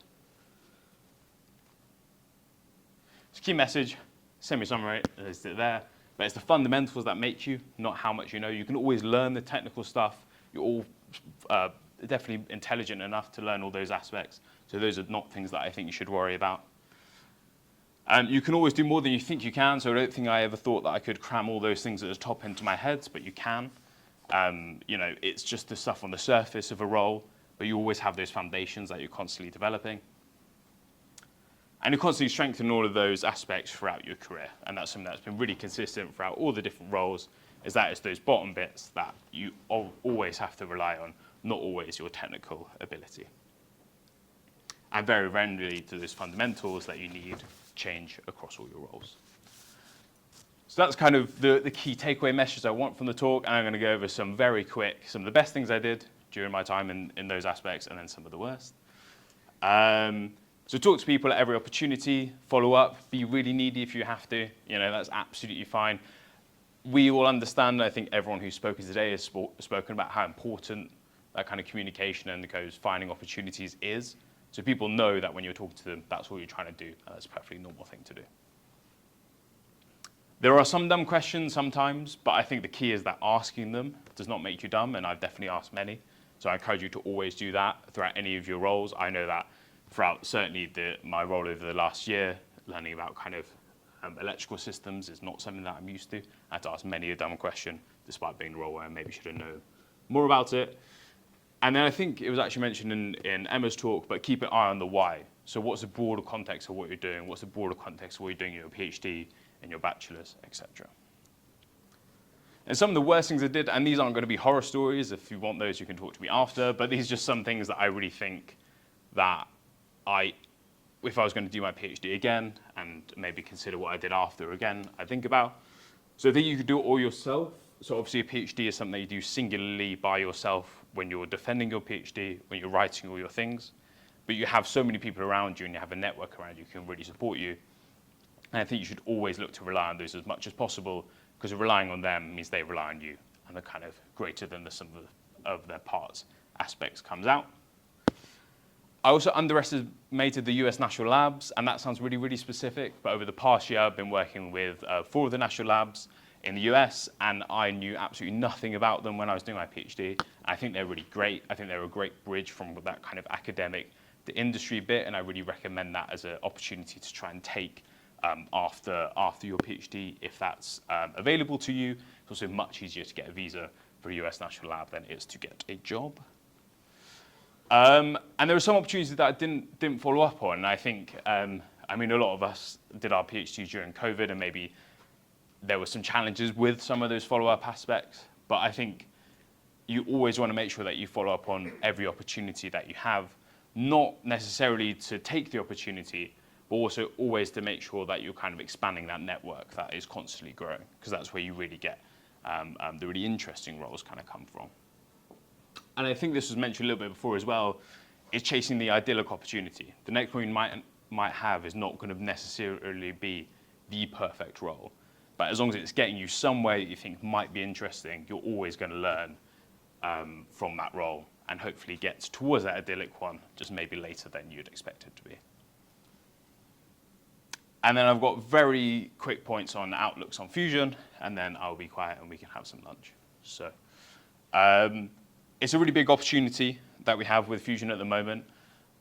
So key message, semi-summary is there, but it's the fundamentals that make you, not how much you know. You can always learn the technical stuff. You're all definitely intelligent enough to learn all those aspects. So those are not things that I think you should worry about. You can always do more than you think you can, so I don't think I ever thought that I could cram all those things at the top into my head, but you can. You know, it's just the stuff on the surface of a role, but you always have those foundations that you're constantly developing. And you constantly strengthen all of those aspects throughout your career, and that's something that's been really consistent throughout all the different roles, is that it's those bottom bits that you always have to rely on, not always your technical ability. And very rarely do those fundamentals that you need change across all your roles. So that's kind of the key takeaway message I want from the talk, and I'm going to go over some very quick, some of the best things I did during my time in those aspects, and then some of the worst. So talk to people at every opportunity, follow up, be really needy if you have to, you know, that's absolutely fine. We all understand, I think everyone who's spoken today has spoken about how important that kind of communication and those finding opportunities is. So people know that when you're talking to them, that's what you're trying to do, and that's a perfectly normal thing to do. There are some dumb questions sometimes, but I think the key is that asking them does not make you dumb, and I've definitely asked many. So I encourage you to always do that throughout any of your roles. I know that throughout certainly my role over the last year, learning about kind of electrical systems is not something that I'm used to. I had to ask many a dumb question, despite being in a role where I maybe should have known more about it. And then I think it was actually mentioned in Emma's talk, but keep an eye on the why. So what's the broader context of what you're doing? What's the broader context of what you're doing in your PhD, in your bachelor's, etc. And some of the worst things I did, and these aren't going to be horror stories. If you want those, you can talk to me after. But these are just some things that I really think that if I was going to do my PhD again and maybe consider what I did after again, I think about. So I think you could do it all yourself. So obviously a PhD is something that you do singularly by yourself when you're defending your PhD, when you're writing all your things. But you have so many people around you and you have a network around you who can really support you. And I think you should always look to rely on those as much as possible, because relying on them means they rely on you, and the kind of greater than the sum of their parts aspects comes out. I also underestimated the US national labs, and that sounds really, really specific, but over the past year I've been working with 4 of the national labs in the US, and I knew absolutely nothing about them when I was doing my PhD. I think they're really great. I think they're a great bridge from that kind of academic to industry bit, and I really recommend that as an opportunity to try and take after your PhD, if that's available to you. It's also much easier to get a visa for a US national lab than it is to get a job. And there were some opportunities that I didn't follow up on. And I think, I mean, a lot of us did our PhDs during COVID, and maybe there were some challenges with some of those follow-up aspects. But I think you always want to make sure that you follow up on every opportunity that you have, not necessarily to take the opportunity, but also always to make sure that you're kind of expanding that network that is constantly growing, because that's where you really get the really interesting roles kind of come from. And I think this was mentioned a little bit before as well, is chasing the idyllic opportunity. The next one you might have is not going to necessarily be the perfect role, but as long as it's getting you somewhere that you think might be interesting, you're always going to learn from that role and hopefully get towards that idyllic one, just maybe later than you'd expect it to be. And then I've got very quick points on outlooks on Fusion, and then I'll be quiet and we can have some lunch. So it's a really big opportunity that we have with Fusion at the moment,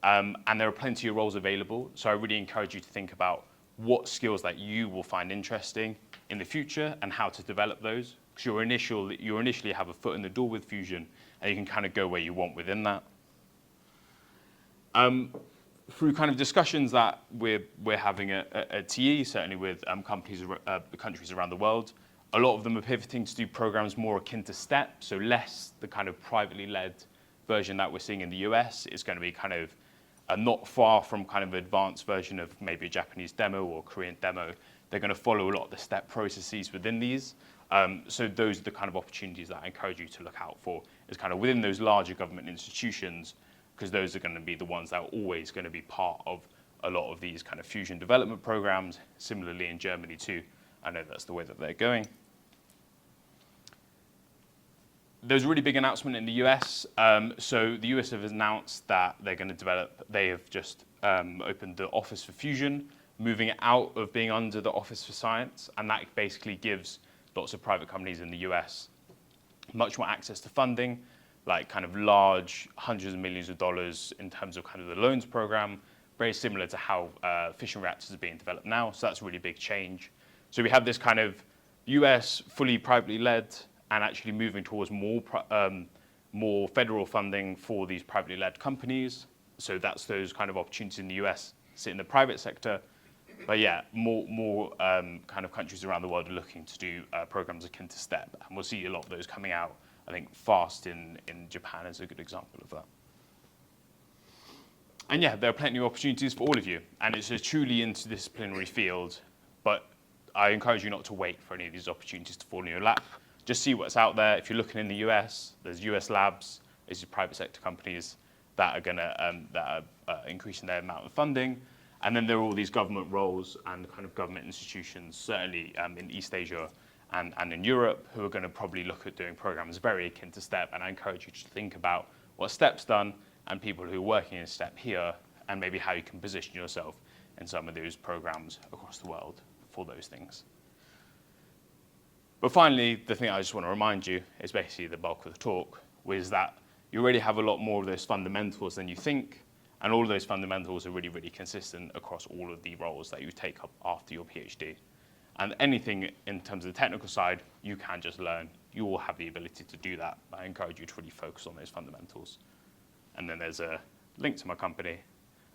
and there are plenty of roles available. So I really encourage you to think about what skills that you will find interesting in the future and how to develop those. Because you initially have a foot in the door with Fusion, and you can kind of go where you want within that. Through kind of discussions that we're having at TE, certainly with countries around the world, a lot of them are pivoting to do programs more akin to STEP, so less the kind of privately led version that we're seeing in the US. It's going to be kind of not far from kind of an advanced version of maybe a Japanese demo or Korean demo. They're going to follow a lot of the step processes within these. So those are the kind of opportunities that I encourage you to look out for, is kind of within those larger government institutions, because those are going to be the ones that are always going to be part of a lot of these kind of fusion development programs. Similarly in Germany too, I know that's the way that they're going. There's a really big announcement in the US. So the US have announced that they're going to develop, they have just opened the Office for Fusion, moving it out of being under the Office for Science, and that basically gives lots of private companies in the US much more access to funding, like kind of large hundreds of millions of dollars in terms of kind of the loans program, very similar to how fission reactors are being developed now. So that's a really big change. So we have this kind of US fully privately led and actually moving towards more federal funding for these privately led companies. So that's those kind of opportunities in the US sit in the private sector. But yeah, more kind of countries around the world are looking to do programs akin to STEP. And we'll see a lot of those coming out, I think, fast in Japan is a good example of that. And yeah, there are plenty of opportunities for all of you. And it's a truly interdisciplinary field. But I encourage you not to wait for any of these opportunities to fall in your lap. Just see what's out there. If you're looking in the US, there's US labs, there's private sector companies that are going to increasing their amount of funding. And then there are all these government roles and kind of government institutions, certainly in East Asia and in Europe, who are going to probably look at doing programs very akin to STEP. And I encourage you to think about what STEP's done and people who are working in STEP here, and maybe how you can position yourself in some of those programs across the world for those things. But finally, the thing I just want to remind you is basically the bulk of the talk, was that you already have a lot more of those fundamentals than you think, and all of those fundamentals are really, really consistent across all of the roles that you take up after your PhD. And anything in terms of the technical side, you can just learn. You will have the ability to do that. I encourage you to really focus on those fundamentals. And then there's a link to my company,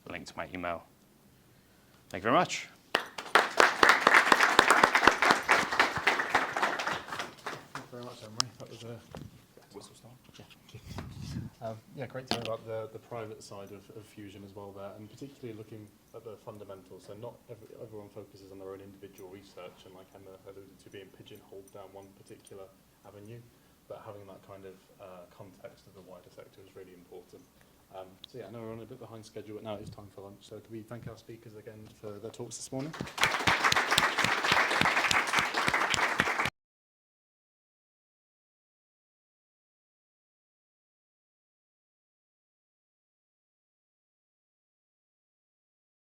a link to my email. Thank you very much. Thank you very much, Emery. That was a whistle stop. Yeah, great to hear about the private side of fusion as well there, and particularly looking at the fundamentals. So not everyone focuses on their own individual research, and like Emma alluded to, being pigeonholed down one particular avenue, but having that kind of context of the wider sector is really important. So yeah, I know we're on a bit behind schedule, but now it's time for lunch. So can we thank our speakers again for their talks this morning?